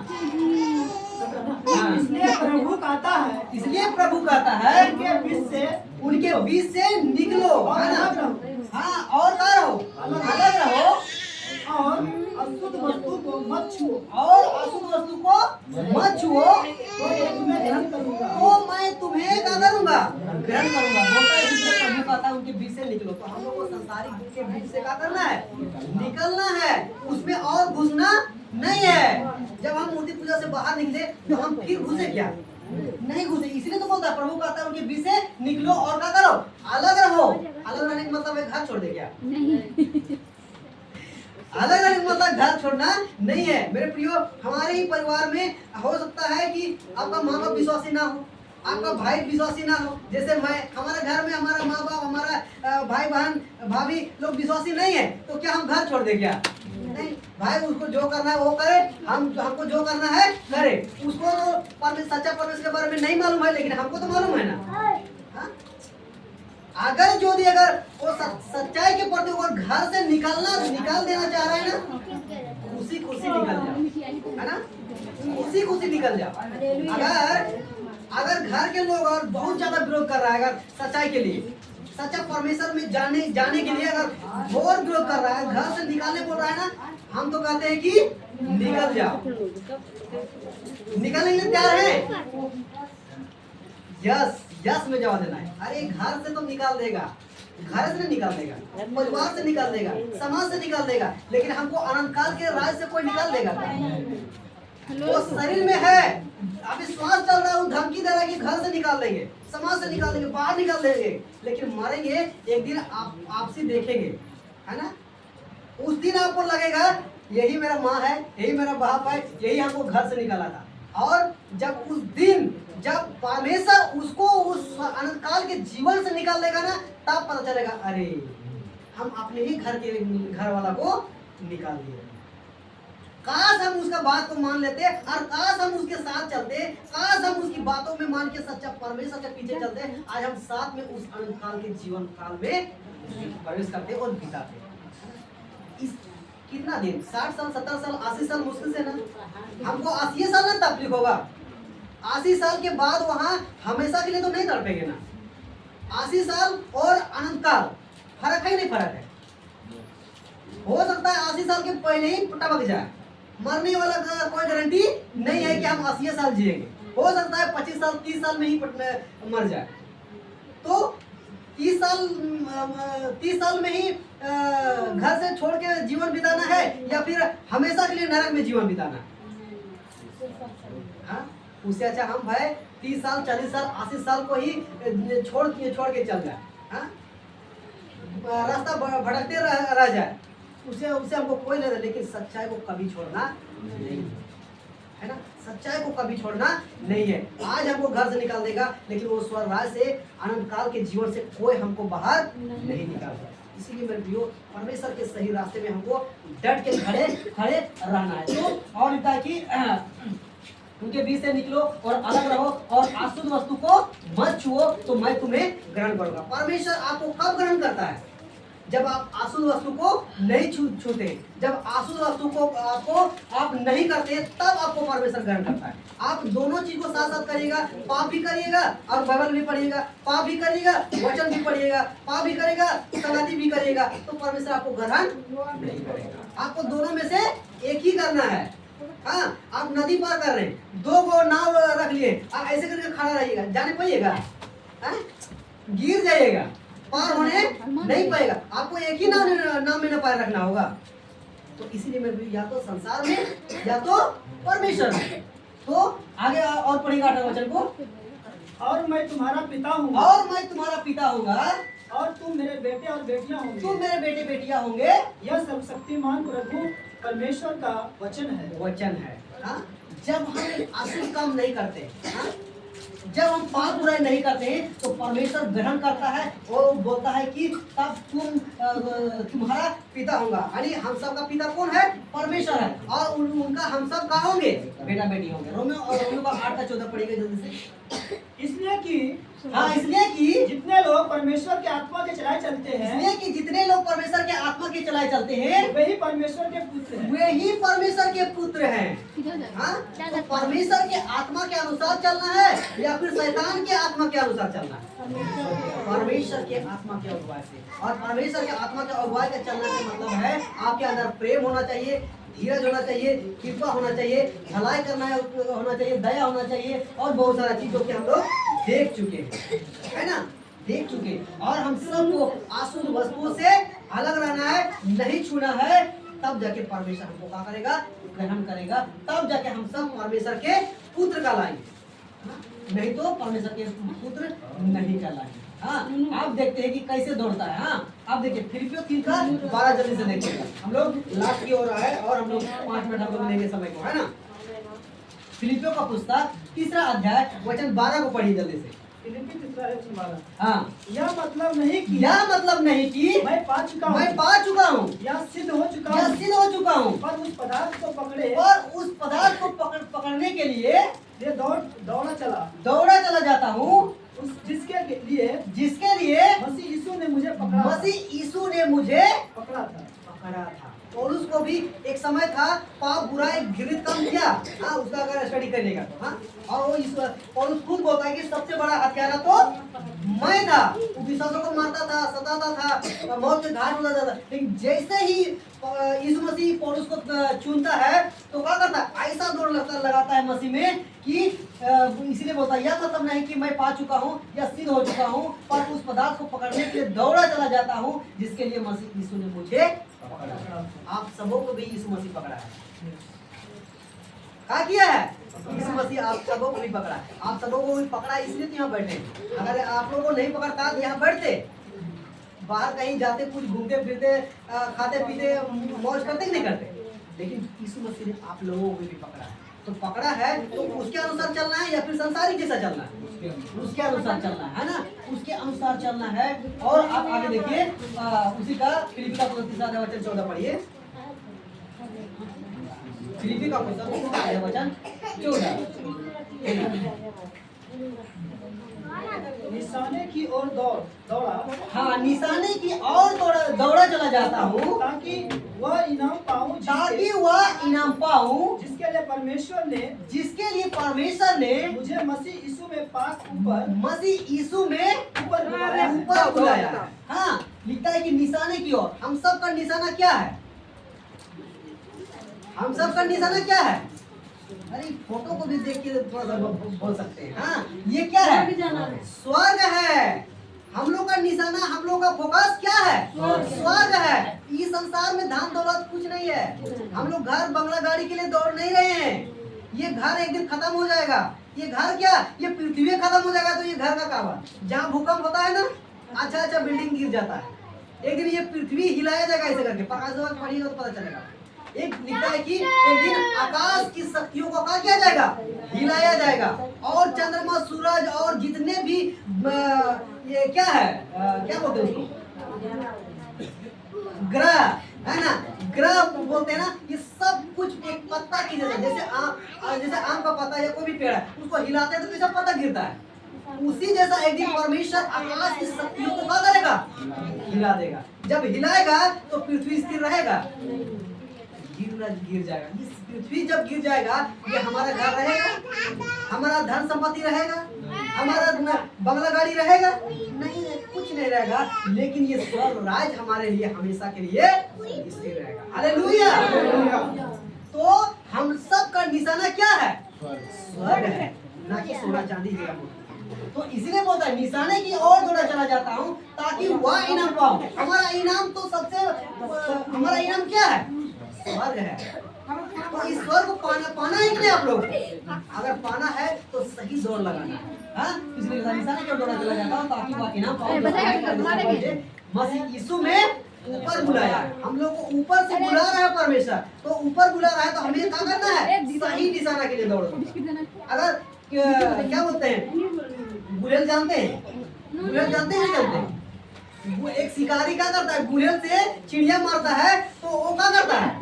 इसलिए प्रभु कहता है इसलिए प्रभु कहता है उनके बीच से निकलो, और है ना? अलग रहो। हाँ, और क्या रहो? अलग रहो और अशुद्ध वस्तु को मत छुओ। और अशुद्ध वस्तु को मत छुओ, तो मैं तुम्हें ग्रहण करूंगा। तो मैं तुम्हें क्या करूंगा? ग्रहण करूंगा। बोलता है जिससे प्रभु कहता है उनके बीच से निकलो। तो हम लोग को संसारिक के बीच से क्या करना है? निकलना है, उसमें और घुसना नहीं है। जब हम मूर्ति पूजा से बाहर निकले तो हम फिर घुसे क्या? नहीं घुसे। इसलिए तो बोलता है प्रभु कहता है उनके बीच से निकलो और क्या करो? अलग रहो। अलग रहने का मतलब है घर छोड़ दे क्या? अलग अलग मतलब घर छोड़ना नहीं है मेरे प्रियो। हमारे ही परिवार में हो सकता है कि आपका माँ बाप विश्वासी ना हो, आपका भाई विश्वासी ना हो। जैसे मैं, हमारे घर में हमारा माँ बाप, हमारा भाई बहन भाभी लोग विश्वासी नहीं है, तो क्या हम घर छोड़ दे क्या? नहीं, भाई उसको जो करना है वो करे, हमको जो करना है करे। उसको तो सच्चा परमेश्वर के बारे में नहीं मालूम है, लेकिन हमको तो मालूम है ना। हाँ? अगर वो सच्चाई के प्रति अगर घर से निकाल देना चाह रहा है ना, खुशी खुशी निकल जाओ, है ना? खुशी खुशी निकल जाओ। अगर घर के लोग और बहुत ज्यादा विरोध कर रहा है, अगर सच्चाई के लिए, सच्चा परमेश्वर में जाने के लिए अगर बहुत विरोध कर रहा है, घर से निकालने बोल रहा है ना, हम तो कहते हैं कि निकल जाओ। निकलने के लिए तैयार है? यस में जवाब देना है। अरे घर से तो निकाल देगा, घर से नहीं निकाल देगा, परिवार से निकाल देगा, समाज से निकाल देगा, लेकिन हमको अनंत काल के राज से कोई निकाल देगा? वो शरीर में है, अभी श्वास चल रहा है, वो धमकी दे रहा है कि घर से निकाल देंगे, समाज से निकाल देंगे, बाहर निकाल देंगे, लेकिन मरेंगे एक दिन आपसी देखेंगे, है ना? उस दिन आपको लगेगा यही मेरा माँ है, यही मेरा बाप है, यही हमको घर से निकाला था। और जब उस दिन जब परमेश्वर उसको उस अनंत काल के जीवन से निकाल देगा ना, तब पता चलेगा अरे हम अपने ही घर वाला को निकाल दिए। काश हम उसका बात को मान लेते और काश हम उसके साथ चलते, काश हम उसकी बातों में मान के सच्चा परमेश्वर के पीछे चलते, आज हम साथ में उस अनंत काल के जीवन काल में प्रवेश करते और बिताते। इस कितना दिन, 60 साल, 70 साल, 80 साल मुश्किल से ना, हमको 80 साल ना तकलीफ होगा। 80 साल के बाद वहां हमेशा के लिए तो नहीं तड़पेंगे ना। 80 साल और अनंत काल फर्क है नहीं? फर्क है। हो सकता है 80 साल के पहले ही टपक जाए, मरने वाला का कोई गारंटी नहीं है कि हम 80 साल जिएंगे। हो सकता है 25 साल 30 साल में ही मर जाए। तो 30 साल में ही घर से छोड़ के जीवन बिताना है या फिर हमेशा के लिए नरक में जीवन बिताना? हाँ? उससे अच्छा हम भाई 30 साल 40 साल 80 साल को ही छोड़ के चल जाए। हाँ? रास्ता भटकते रह जाए, उसे हमको कोई नहीं, लेकिन सच्चाई को कभी छोड़ना नहीं है ना। सच्चाई को कभी छोड़ना नहीं है। आज हमको घर से निकाल देगा, लेकिन वो स्वर्ग राज से अनंत काल के जीवन से कोई हमको बाहर नहीं निकाल सकता। इसीलिए मेरे प्रियो, परमेश्वर के सही रास्ते में हमको डट के खड़े रहना है। तो और लिखा है कि उनके बीच से निकलो और अलग रहो और अशुद्ध वस्तु को मत छुओ, तो मैं तुम्हें ग्रहण करूंगा। परमेश्वर आपको कब ग्रहण करता है? जब आप अशुद्ध वस्तु को नहीं छूते, जब अशुद्ध वस्तु को आप नहीं करते, तब आपको परमेश्वर ग्रहण करता है। आप दोनों चीज को साथ साथ करिएगा, पाप भी करिएगा और बाइबल भी पढ़िएगा, पाप भी करिएगा, वचन भी पढ़िएगा, पाप भी करेगा, संगति भी करिएगा, तो परमेश्वर आपको ग्रहण नहीं करेगा। आपको दोनों में से एक ही करना है। हाँ, आप नदी पार कर रहे हैं, 2 गो नाव रख लिए, आप ऐसे करके खड़ा रहिएगा, जाने पाइएगा? गिर जाइएगा, पार होने नहीं पाएगा। आपको एक ही नाम में न पार रखना होगा। तो इसीलिए मैं या तो संसार में या तो परमेश्वर में। तो आगे और पढ़ेगा 18 वचन को। और मैं तुम्हारा पिता हूँ, और मैं तुम्हारा पिता होगा, और तुम मेरे बेटे और बेटियां होंगे। तुम मेरे बेटे बेटियां होंगे। यह सर्वशक्तिमान प्रभु परमेश्वर का वचन है। वचन है। हाँ? जब हम अशुभ काम नहीं करते, हाँ? जब हम पाप बुराई नहीं करते हैं तो परमेश्वर ग्रहण करता है और बोलता है कि तब तुम्हारा पिता होगा। यानी हम सब का पिता कौन है? परमेश्वर है। और उनका हम सब का होंगे बेटा बेटी होंगे। रोमियो और रोमियो का 8:14 पढ़िएगा जल्दी से। इसलिए कि हाँ, इसलिए कि जितने लोग परमेश्वर के आत्मा के चलाए चलते हैं, इसलिए कि जितने लोग परमेश्वर के आत्मा के चलाए चलते हैं वही परमेश्वर के पुत्र हैं। वे ही परमेश्वर के पुत्र हैं। किधर जाए? हाँ? तो परमेश्वर के आत्मा के अनुसार चलना है या फिर शैतान के आत्मा के अनुसार चलना है? परमेश्वर के आत्मा के अगुवाई से। और परमेश्वर के आत्मा के अगुवाई का चलने का मतलब है आपके अंदर प्रेम होना चाहिए, धीरज होना चाहिए, कृपा होना चाहिए, भलाई करना होना चाहिए, दया होना चाहिए और बहुत सारा चीजों के हम लोग देख चुके हैं, है ना? देख चुके। और हम सबको अशुद्ध वस्तुओं से अलग रहना है, नहीं छूना है। तब जाके परमेश्वर हमको क्या करेगा? ग्रहण करेगा। तब जाके हम सब परमेश्वर के पुत्र कहलाएंगे। नहीं तो परमेश्वर के पुत्र नहीं कहलाएंगे। हाँ, आप देखते हैं कि कैसे दौड़ता है। हाँ, आप देखिए फिलिपियों 3:12 जल्दी से देखिएगा। हम लोग लास्ट की ओर आए और हम लोग 5 मिनट हम लोग लेंगे समय को, है ना? फिलिपियों का पुस्तक 3 अध्याय वचन 12 को पढ़िए जल्दी से। फिलिप्पी 3:12। हाँ, यह मतलब नहीं कि मैं पा चुका हूँ, मैं पा चुका हूँ या सिद्ध हो चुका या हूँ, सिद्ध हो चुका हूँ, पर उस पदार्थ को पकड़े और उस पदार्थ को पकड़ने के लिए ये दौड़ा चला जाता हूँ, उस जिसके लिए मसीह यीशु ने मुझे पकड़ा पकड़ा था। और उसको भी एक समय था पाप बुराई घृणित काम किया। हाँ, उसका अगर स्टडी करिएगा तो। हाँ, और वो यीशु और उस खुद बोलता है कि सबसे बड़ा हत्यारा तो मैं था। वो विश्वासों को मारता था, सताता था, मौत के घाट उड़ाता था। लेकिन जैसे ही यीशु मसीह पौलुस को चुनता है तो क्या करता है? ऐसा दौड़ लगाता है मसीह में कि इसीलिए बोलता है यह मतलब नहीं कि मैं पा चुका हूँ या सिद्ध हो चुका हूँ, पर उस पदार्थ को पकड़ने के लिए दौड़ा चला जाता हूँ जिसके लिए मसीह यीशु ने मुझे पकड़ा। आप सबों को भी यीशु मसीह पकड़ा है। क्या किया है? यीशु मसीह आप सबों को भी पकड़ा है। आप सबों को भी पकड़ा इसलिए तो यहाँ बैठे हैं। अगर आप लोगों को नहीं पकड़ता तो यहाँ बैठते, बाहर कहीं जाते, कुछ घूमते फिरते, खाते पीते, मौज करते कि नहीं करते? लेकिन यीशु मसीह ने आप लोगों को भी पकड़ा है। तो पकड़ा है तो उसके अनुसार चलना है या फिर संसारिक जैसा चलना है? उसके अनुसार चलना है ना? उसके अनुसार चलना है। और आप आगे देखिए उसी का फिलिप्पी का पुस्तक 3 वचन 14 पढ़िए। फिलिप्पी का पुस्तक 3 वचन 14। निशाने की ओर दौड़ा, हाँ, निशाने की ओर दौड़ा चला जाता हूँ ताकि वह इनाम पाऊं जिसके लिए परमेश्वर ने मुझे मसीह यीशु में ऊपर बुलाया है। हाँ, लिखता है कि निशाने की ओर। हम सब का निशाना क्या है? हम सब का निशाना क्या है? अरे फोटो को भी देख के थोड़ा सा बोल सकते हैं। हाँ, ये क्या है? स्वर्ग है। हम लोग का निशाना, हम लोग का फोकस क्या है? स्वर्ग है। इस संसार में धन दौलत कुछ नहीं है। हम लोग घर बंगला गाड़ी के लिए दौड़ नहीं रहे हैं। ये घर एक दिन खत्म हो जाएगा। ये घर क्या? ये पृथ्वी खत्म हो जाएगा तो ये घर का काम है। जहाँ भूकंप होता है ना, अच्छा बिल्डिंग गिर जाता है, एक दिन ये पृथ्वी हिलाया जाएगा ऐसे करके। प्रकाश पढ़िएगा तो पता चलेगा। एक लिखता है कि एक दिन आकाश की शक्तियों को क्या किया जाएगा? हिलाया जाएगा। और चंद्रमा, सूरज और जितने भी ये क्या है, क्या बोलते हैं उसको? ग्रह, है ना? ग्रह बोलते हैं ना। ये सब कुछ एक पत्ता की जैसे, जैसे आम का पत्ता या कोई भी पेड़ है, उसको हिलाते हैं तो कैसा पत्ता गिरता है। उसी जैसा एक दिन परमेश्वर आकाश की शक्तियों को क्या करेगा? हिला देगा। जब हिलाएगा तो पृथ्वी स्थिर रहेगा? गिर जाएगा। इस पृथ्वी जब गिर जाएगा, ये हमारा घर रहेगा, हमारा धन संपत्ति रहेगा, हमारा बंगला गाड़ी रहेगा? नहीं, कुछ नहीं रहेगा। लेकिन ये स्वर्ग राज हमारे लिए हमेशा के लिए स्थिर रहेगा। हालेलुया। तो हम सब का निशाना क्या है? स्वर्ग है, ना कि सोना चांदी हीरा मोती। तो इसलिए बोलता है निशाने की ओर दौड़ा चला जाता हूँ ताकि वह इनाम पाऊं। हमारा इनाम तो हमारा इनाम क्या है? स्वर्ग है। तो इस स्वर्ग को पाना है कि नहीं आप लोग? अगर पाना है तो सही दौड़ लगाना है। हाँ, इसलिए निशाने की ओर दौड़ा चला जाता हूँ ताकि वह इनाम पाऊं। मसीह यीशु में ऊपर बुलाया है, हम लोग को ऊपर से बुला रहा है परमेश्वर। तो ऊपर बुला रहा है तो हमें क्या करना है, सही निशाना के लिए दौड़ना। अगर क्या बोलते हैं, गुलेल जानते हैं, गुलेल जानते हैं, जानते हैं। वो एक शिकारी क्या करता है, गुलेल से चिड़िया मारता है तो वो क्या करता है,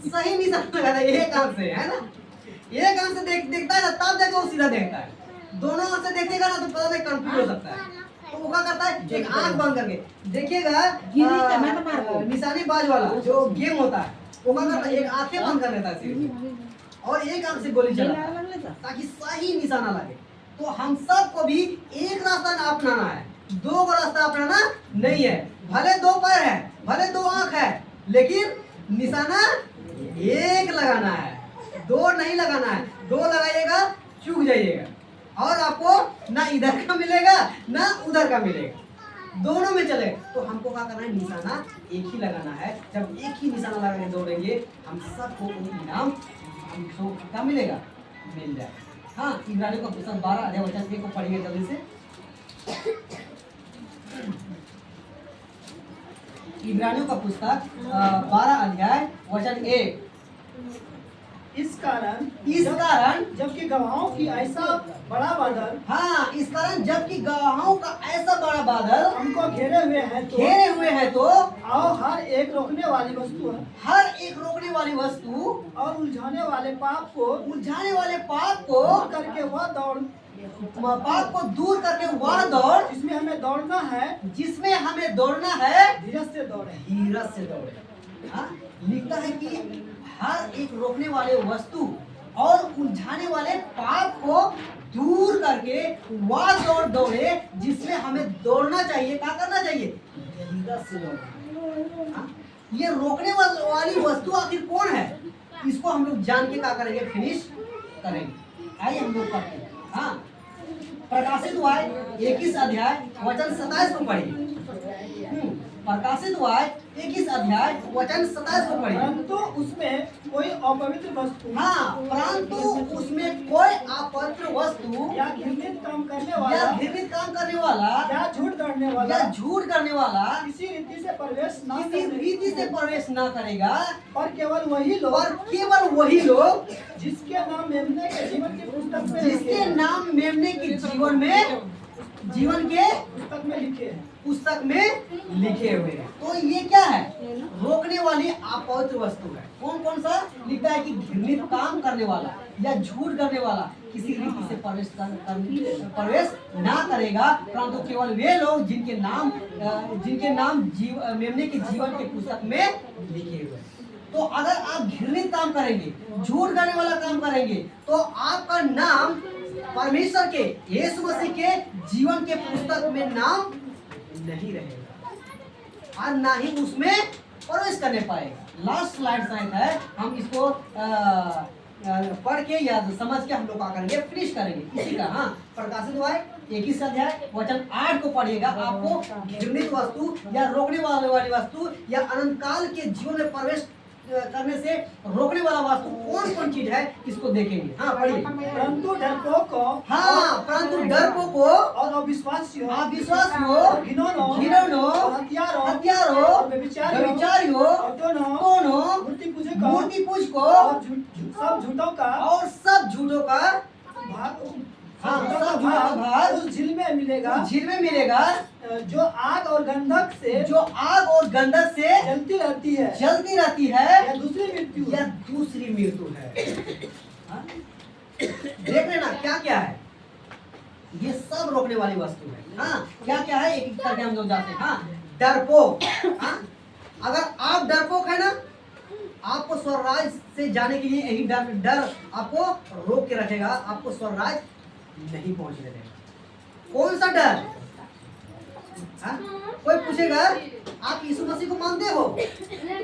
सही निशाना लगाता है एक आंख से, है ना। एक आंख से देखता है ना, तब जाके वो सीधा देखता है। दोनों आंख से देखेगा ना तो पता नहीं कंफ्यूज हो सकता है। तो वो क्या करता है, एक आंख बंद करके देखिएगा, निशानेबाज वाला जो गेम होता है वो क्या करता है, एक आंखें बंद कर लेता है सिर्फ, और एक आंख से गोली चलाता है ताकि सही निशाना लगे। तो हम सबको भी एक रास्ता ना अपनाना है, दो रास्ता अपनाना नहीं है। भले दो पैर है, भले दो आंख है, लेकिन निशाना एक लगाना है, दो नहीं लगाना है। दो लगाइएगा चूक जाइएगा, और आपको ना इधर का मिलेगा ना उधर का मिलेगा, दोनों में चले। तो हमको क्या करना है, निशाना एक ही लगाना है। जब एक ही निशाना लगा के दौड़ेंगे, हम सबको इनाम हमको क्या मिलेगा, मिल जाए। हाँ, इब्रानियों का पुस्तक 12 अध्याय वचन 1 को पढ़िए जल्दी से। इब्रानियों का पुस्तक 12 अध्याय वचन 1। इस कारण जबकि गवाहों की ऐसा बड़ा बादल, हाँ, इस कारण जबकि गवाहों का ऐसा बड़ा बादल हमको घेरे हुए हैं तो आओ हर एक रोकने वाली वस्तु और उलझाने वाले पाप को दूर करके वह दौड़ जिसमें हमें दौड़ना है धीरज से दौड़े। हाँ, लिखता है कि हर एक रोकने वाले वस्तु और उलझाने वाले पाप को दूर करके वह दौड़ दौड़े जिसमें हमें दौड़ना चाहिए। क्या करना चाहिए, धीरज से दौड़ना। हाँ, ये रोकने वाली वस्तु आखिर कौन है, इसको हम लोग जान के क्या करेंगे, फिनिश करेंगे। आइए हम लोग पढ़ते हैं। हाँ, प्रकाशित वाक्य 21 अध्याय वचन 27 को पढ़िए। प्रकाशित वाक्य 21 अध्याय वचन 27 को पढ़िए। परंतु उसमें कोई अपवित्र वस्तु, हाँ, परंतु उसमें कोई अपवित्र वस्तु या घृणित काम करने वाला या झूठ करने वाला किसी रीति से प्रवेश न करेगा, और केवल वही लोग जिसके नाम मेमने के जीवन के पुस्तक में लिखे हुए हैं। तो ये क्या है, रोकने वाली अपवित्र वस्तु है। कौन कौन सा लिखता है कि घृणित काम करने वाला या झूठ करने वाला किसी रीति से प्रवेश ना करेगा, परंतु केवल वे लोग जिनके नाम मेमने के जीवन के पुस्तक में लिखे हुए हैं। तो अगर आप घृणित काम करेंगे, झूठ करने वाला काम करेंगे, तो आपका नाम परमेश्वर के यीशु मसीह के जीवन के पुस्तक में नाम नहीं रहेगा और ना ही उसमें प्रवेश करने पाएगा। लास्ट स्लाइड शायद है, हम इसको पढ़ के या समझ के हम लोग क्या करेंगे, फिनिश करेंगे इसी का। हाँ, प्रकाशित वाक्य 21 अध्याय वचन 8 को पढ़िएगा। आपको घृणित वस्तु या रोकने वाली वस्तु या अनंत काल के जीवन में प्रवेश करने से रोकने वाला वस्तु कौन कौन चीज है, इसको देखेंगे। हाँ, पढ़िए। परंतु डरपोक को और अविश्वासियों घिनौनों हत्यारों व्यभिचारियों दोनों मूर्ति पूजकों और सब झूठों का भाग उस झील में मिलेगा जो आग और गंधक से जलती रहती है या दूसरी मृत्यु है। हाँ? देख लेना क्या क्या है, ये सब रोकने वाली वस्तु है। हाँ, क्या क्या है एक एक करके हम लोग जाते हैं। हाँ, डरपोक। हाँ, अगर आप डरपोक है ना, आपको स्वर्गराज से जाने के लिए यही डर आपको रोक के रखेगा, आपको स्वर्गराज नहीं पहुंचने देगा। कौन सा डर? हाँ? कोई पूछेगा आप यीशु मसीह को मानते हो,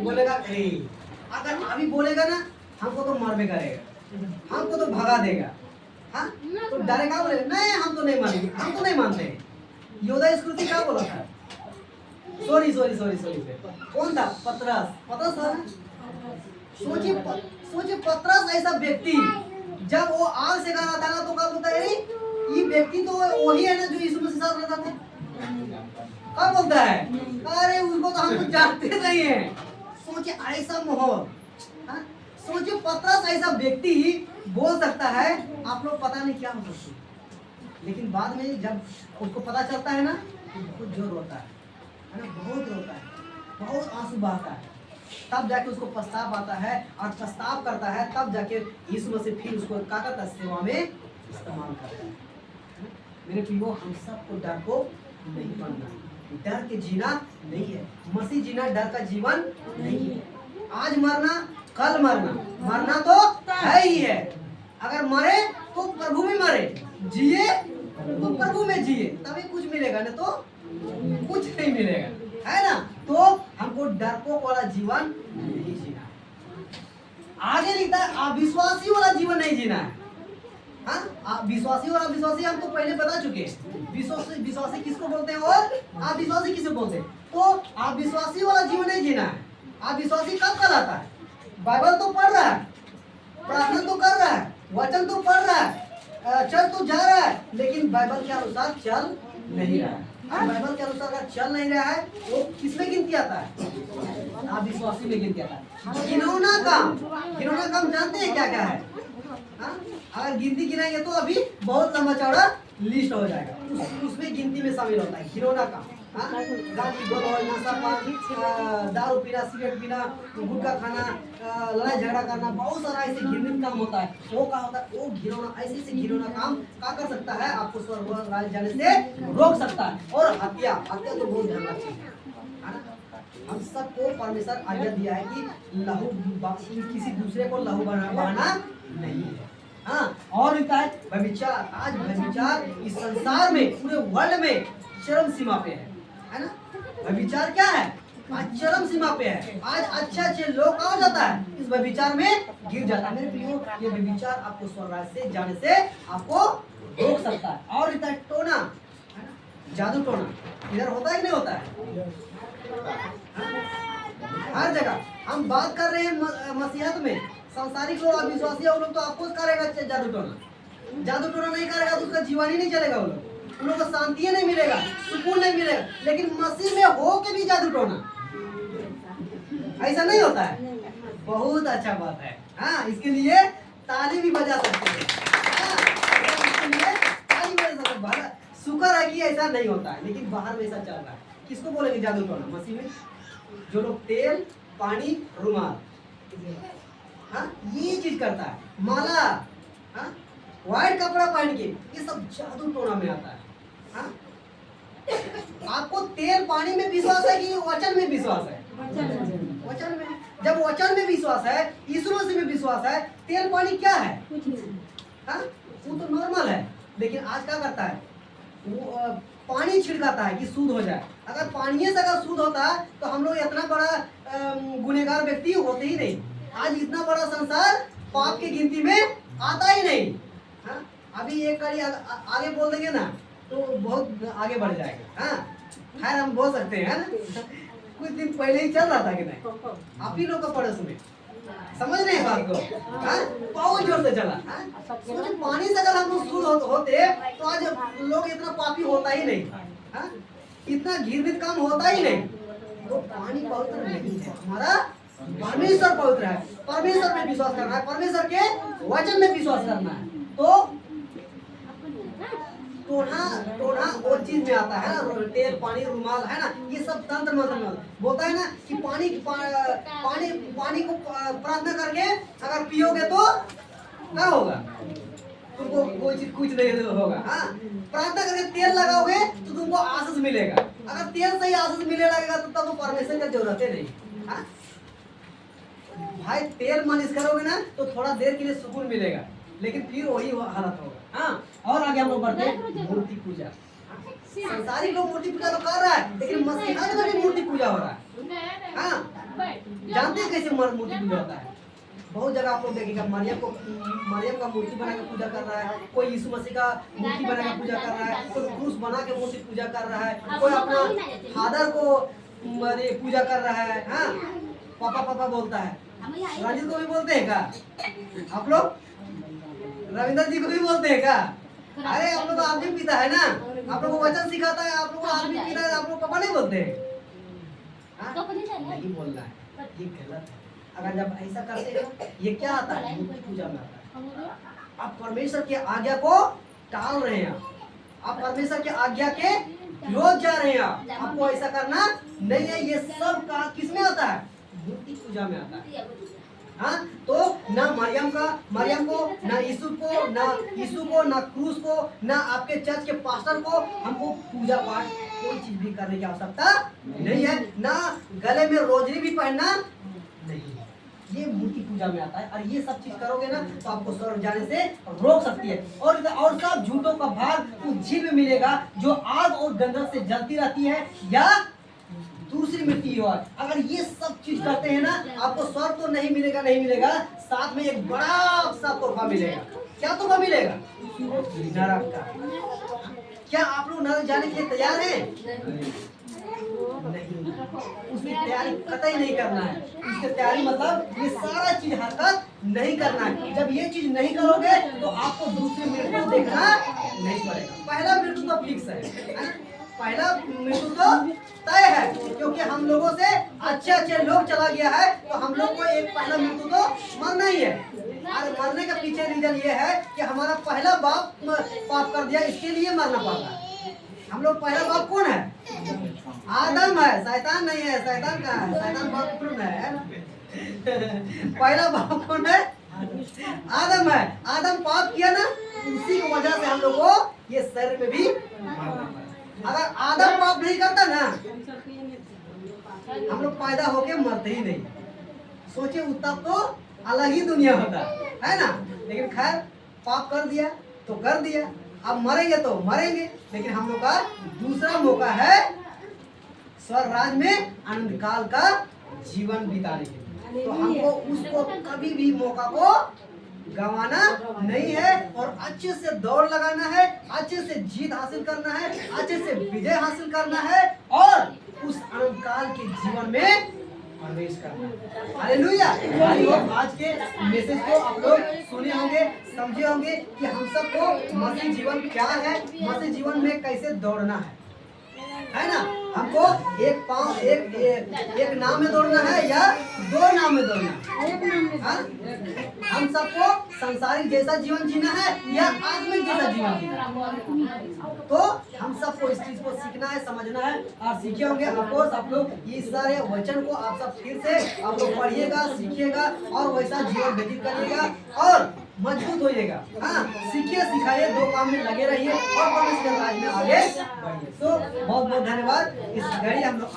बोलेगा नहीं। अगर अभी बोलेगा ना हमको तो मार करेगा, हमको तो भगा देगा, हाँ, तो डरेगा, बोलेगा नहीं हम तो नहीं मानेंगे, हम तो नहीं मानते। योदा स्कृति क्या बोला था? सॉरी कौन था? पतरस था। सोचिए पतरस ऐसा व्यक्ति, जब वो आग से गाना था ना तो क्या बोलता है, ये व्यक्ति तो वही है ना जो यीशु मसीह साथ रहता था। क्या बोलता है, अरे उसको तो हम तो जानते नहीं है। सोचिए ऐसा माहौल, हाँ? सोचिए पतरस ऐसा व्यक्ति बोल सकता है, आप लोग पता नहीं क्या हो सकती, लेकिन बाद में जब उसको पता चलता है ना तो बहुत जोर होता है ना, बहुत रोता है, बहुत आंसू बहाता है, तब जाके उसको पछताव आता है और पछताव करता है, तब जाके यीशु मसीह फिर उसको क्या करता है, सेवा में इस्तेमाल करता है। मेरे प्रियो, हम सबको डर को नहीं बनना, डर के जीना नहीं है। मसीह जीना डर का जीवन नहीं है। आज मरना कल मरना, मरना तो है ही है। अगर मरे तो प्रभु में मरे, जिए तो प्रभु में जिए, तभी कुछ मिलेगा, नहीं तो कुछ नहीं मिलेगा, है ना। तो हमको डरपोक वाला जीवन नहीं जीना है। आगे लिखता है अविश्वासी वाला जीवन नहीं जीना है। हाँ, विश्वासी और अविश्वासी हम तो पहले बता चुके हैं। विश्वासी किसको बोलते हैं और अविश्वासी किसे बोलते हैं। तो अविश्वासी वाला जीवन नहीं जीना है। अविश्वासी कब कहलाता है, बाइबल तो पढ़ रहा है, प्रार्थना तो कर रहा है, वचन तो पढ़ रहा है, चल तो जा रहा है, लेकिन बाइबल के अनुसार चल नहीं रहा है। बाइबल के अनुसार अगर चल नहीं रहा है वो किसमें गिनती आता है, अविश्वासी में गिनती आता है। घिनौना काम जानते हैं क्या क्या है। हाँ? अगर गिनती गिनाएंगे तो अभी बहुत लंबा चौड़ा लिस्ट हो जाएगा, उसमें गिनती में शामिल होता है घिनौना काम। हाँ? गाली गलौज, नशापान, दारू पीना, सिगरेट पीना, गुटखा खाना, लड़ाई झगड़ा करना, बहुत सारा ऐसे घिनौना काम होता है। वो क्या होता है, वो घिनौना ऐसे घिनौना काम क्या कर सकता है, आपको स्वर्ग राज्य जाने से रोक सकता है। और हत्या तो बहुत ध्यान रखिए, हम सबको परमेश्वर आज्ञा दिया है कि लहू किसी दूसरे को लहू बहाना नहीं है। हाँ, और लिखा है व्यभिचार। आज व्यभिचार इस संसार में, पूरे वर्ल्ड में चरम सीमा पे है ना। व्यभिचार क्या है, आज चरम सीमा पे है। आज अच्छे लोग क्या हो जाता है, इस व्यभिचार में गिर जाता है। मेरे प्रियो, ये व्यभिचार आपको स्वर्ग राज्य से जाने से आपको रोक सकता है। और लिखा है टोना, है ना, जादू टोना इधर होता है कि नहीं होता है, हर जगह। हम बात कर रहे हैं मसीहत में, सांसारिक लोग, अविश्वासी लोग तो आपको करेगा जादू टोना नहीं करेगा तो उसका जीवन ही नहीं चलेगा। वो लोग, उन लोगों को शांति नहीं मिलेगा, सुकून नहीं मिलेगा। लेकिन मसीह में हो के भी जादू टोना ऐसा नहीं होता है, बहुत अच्छा बात है। हाँ, इसके लिए ताली भी बजा सकते हैं। हाँ, इसके लिए ताली बजा सकते हैं। शुक्र है कि ऐसा नहीं होता है, लेकिन बाहर में ऐसा चल रहा है। किसको बोलेंगे जादू टोना, मसीह में जो लोग तेल, पानी, रुमाल, हाँ, ये चीज करता है, माला, हाँ, व्हाइट कपड़ा पहन के, ये सब जादू टोना में आता है। हाँ? आपको तेल पानी में विश्वास है कि वचन में विश्वास है, वचन में। जब वचन में विश्वास है, यीशु मसीह में विश्वास है, तेल पानी क्या है, हाँ, वो तो नॉर्मल है। लेकिन आज क्या करता है, वो पानी छिड़काता है कि शुद्ध हो जाए। अगर पानी से अगर शुद्ध होता तो हम लोग इतना बड़ा गुनहगार व्यक्ति होते ही नहीं। आज इतना बड़ा संसार पाप की गिनती में आता ही नहीं। हाँ? अभी एक कड़ी आगे बोल देंगे ना तो बहुत आगे बढ़ जाएगा। हाँ, खैर हम बोल सकते हैं ना, कुछ दिन पहले ही चल रहा था कि नहीं, आप ही लोग का पड़ोस में, समझ रहे हैं बात को। हाँ? बहुत जोर से चला। हाँ? पानी से अगर हम लोग शुद्ध होते तो आज लोग इतना पापी होता ही नहीं। हाँ? इतना घृणित काम होता ही नहीं। तो पानी पवित्र नहीं है, हमारा परमेश्वर पवित्र है। परमेश्वर में विश्वास करना है, परमेश्वर के वचन में विश्वास करना है। तो टोना वो चीज में आता है ना, तेल, पानी, रुमाल, है ना, ये सब तंत्र मंत्र में बोलता है ना कि पानी को प्रार्थना करके अगर पियोगे तो क्या होगा, तुमको कोई चीज कुछ नहीं होगा। हाँ, प्रार्थना करके तेल लगाओगे तो तुमको आशीष मिलेगा। अगर तेल से ही आशीष मिलने लगेगा तो तब तो परमेश्वर की जरूरत है नहीं। हाँ? भाई तेल मालिश करोगे ना तो थोड़ा देर के लिए सुकून मिलेगा, लेकिन फिर वही हालत होगा। हाँ, और आगे हम लोग बढ़ते हैं, मूर्ति पूजा। संसारी लोग मूर्ति पूजा तो कर रहा है, लेकिन मसीहात में भी मूर्ति पूजा हो रहा है। हाँ, जानते हैं कैसे मूर्ति पूजा होता है। बहुत जगह आप लोग देखेंगे, मरियम का मूर्ति बना के पूजा कर रहा है, कोई यीशु मसीह का मूर्ति बना के पूजा कर रहा है, कोई क्रूस बना के मूर्ति पूजा कर रहा है, कोई अपना फादर को पूजा कर रहा है। हाँ, पापा बोलता है। रंजित को भी बोलते हैं क्या आप लोग, रविंदर जी को भी बोलते हैं क्या, अरे आप लोग आदमी पिता है ना, आप लोग को वचन सिखाता है, आप लोग को आदमी पिता है, आप लोग पापा नहीं बोलते हैं। हाँ? नहीं बोलना है, ये गलत है। अगर जब ऐसा करते हैं ये क्या आता है, मूर्ति पूजा में आता है। आप परमेश्वर की आज्ञा को टाल रहे हैं, आप परमेश्वर की आज्ञा के विरोध जा रहे हैं। आपको ऐसा करना नहीं है। ये सब का किसमें आता है, मूर्ति पूजा में आता है। हाँ, तो ना मरियम को, ना यीशु को, ना क्रूस को, ना आपके चर्च के पास्टर को हमको पूजा पाठ कोई चीज भी करने की आवश्यकता नहीं है। ना गले में रोजरी भी पहनना नहीं, ये मूर्ति पूजा में आता है। और ये सब चीज करोगे ना तो आपको स्वर्ग जाने से रोक सकती है। और सब झूठों का भाग उस झील में मिलेगा जो आग और गंधक से जलती रहती है या दूसरी मिट्टी। और अगर ये सब चीज करते हैं ना, आपको स्वर्ग तो नहीं मिलेगा, साथ में एक बड़ा सा तोहफा मिलेगा। क्या तोहफा मिलेगा, नरक का। क्या आप लोग नरक जाने के लिए तैयार हैं? नहीं, उसकी तैयारी कतई नहीं करना है। उसकी तैयारी मतलब ये सारा चीज हरकत नहीं करना है। जब ये चीज नहीं करोगे तो आपको दूसरी मृत्यु देखना नहीं पड़ेगा। पहला मृत्यु तो फिक्स है, पहला मृत्यु तो तय है, क्योंकि हम लोगों से अच्छे लोग चला गया है, तो हम लोग को एक पहला मृत्यु तो मरना ही है। और मरने का पीछे रीजन ये है कि हमारा पहला बाप पाप कर दिया, इसके लिए मरना पड़ता है। हम लोग पहला बाप कौन है, आदम है, शैतान नहीं है। शैतान कहाँ है, शैतान बाप पुत्र है। पहला बाप कौन है, आदम है। आदम पाप किया ना, उसी की वजह से हम लोग को ये शरीर में भी मरना पड़ा। अगर आदम पाप नहीं करता ना, हम लोग पैदा होके मरते ही नहीं। सोचे तब तो अलग ही दुनिया होता है ना। लेकिन खैर पाप कर दिया तो कर दिया, अब मरेंगे तो मरेंगे। लेकिन हम लोग का दूसरा मौका है स्वर्ग राज्य में आनंद काल का जीवन बिताने के लिए। तो हमको उसको कभी भी मौका को गंवाना नहीं है, और अच्छे से दौड़ लगाना है, अच्छे से जीत हासिल करना है, अच्छे से विजय हासिल करना है, और उस आनंद काल के जीवन में प्रवेश करना है। हालेलुया। आज के मैसेज को आप लोग सुने होंगे, समझे होंगे कि हम सबको मसीह जीवन क्या है, मसीह जीवन में कैसे दौड़ना है ना। हमको एक नाम में दौड़ना है या दो नाम में दौड़ना है। हाँ? हम सबको संसारिक जैसा जीवन जीना है या आत्मिक जैसा जीवन जीना है। तो हम सबको इस चीज को सीखना है, समझना है, और सीखे होंगे। ऑफकोर्स आप लोग ये सारे वचन को आप सब फिर से आप लोग पढ़िएगा, सीखिएगा, और वैसा जीवन व्यतीत करिएगा और मजबूत होइएगा। हाँ, सीखिए, सिखाइए, दो काम में लगे रहिए और परमेश्वर राज्य में आगे बढ़िए। तो बहुत बहुत धन्यवाद। इस घड़ी हम लोग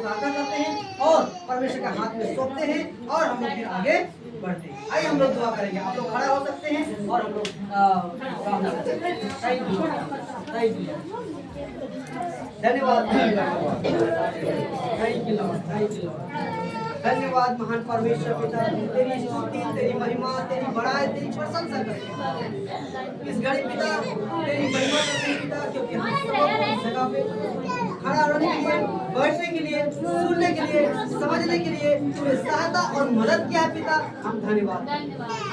प्रार्थना करते हैं और परमेश्वर के हाथ में सौंपते हैं, और हम लोग फिर आगे बढ़ते हैं। आइए हम लोग दुआ करेंगे। आप लोग खड़ा हो सकते हैं और हम लोग प्रार्थना करते हैं। थैंक यू, धन्यवाद, थैंक यू, धन्यवाद महान परमेश्वर पिता। तेरी स्तुति, तेरी महिमा, तेरी बड़ाई, तेरी प्रशंसा करते इस घड़ी पिता। तेरी महिमा करते हैं पिता, क्योंकि हम इस जगह पे खड़ा होने के लिए, बैठने के लिए, सुनने के लिए, समझने के लिए तूने सहायता और मदद किया है पिता। हम धन्यवाद।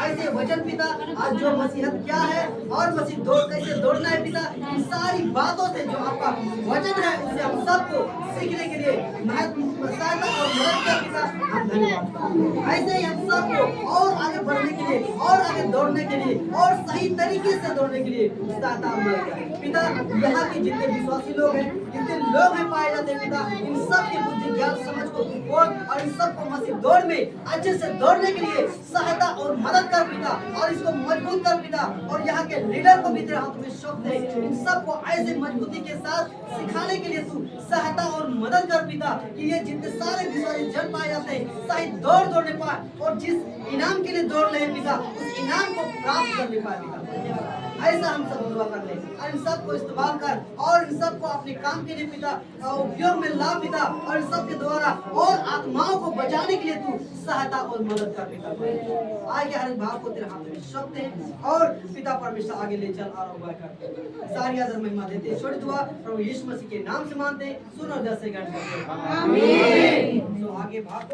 ऐसे वचन पिता, आज जो मसीहत क्या है और मसीह कैसे दौड़ना है पिता, इन सारी बातों से जो आपका वचन है उसे हम सबको सीखने के लिए सहायता और मदद किया पिता। हम धन्यवाद। ऐसे ही हम सबको और आगे बढ़ने के लिए, और आगे दौड़ने के लिए, और सही तरीके से दौड़ने के लिए सहायता और मदद किया पिता। यहाँ के जितने विश्वासी लोग हैं, जितने लोग हैं पाए जाते हैं पिता, इन सब की बुद्धि ज्ञान समझ को खोल, और इन सबको मसीह दौड़ में अच्छे से दौड़ने के लिए सहायता और मदद कर पिता, और इसको मजबूत कर पिता। और यहाँ के लीडर को भी तेरे हाथ में सौंपते हैं, इन सबको ऐसे मजबूती के साथ सिखाने के लिए तू सहायता और मदद कर पिता, कि ये जितने सारे विश्वासी जन पाए जाते हैं सही दौड़ने पाए, और जिस इनाम के लिए दौड़ रहे हैं पिता, उस इनाम को प्राप्त करने पाए पिता। ऐसा हम सब दुआ करते हैं, और इन सबको इस्तेमाल कर, और इन सबको अपने काम के लिए पिता उपयोग में ला पिता, और इन सब के द्वारा और आत्माओं को बचाने के लिए तू सहायता और मदद कर पिता। आगे हर भाव को तेरे हाथ में सौंपते हैं, और पिता परमेश्वर आगे ले चल और अगुवाई करते हैं। सारी आदर महिमा देते हैं। छोटी दुआ प्रभु यीशु मसीह के नाम से मानते हैं, सुनो 10 सेकंड। आमीन। तो आगे भाव को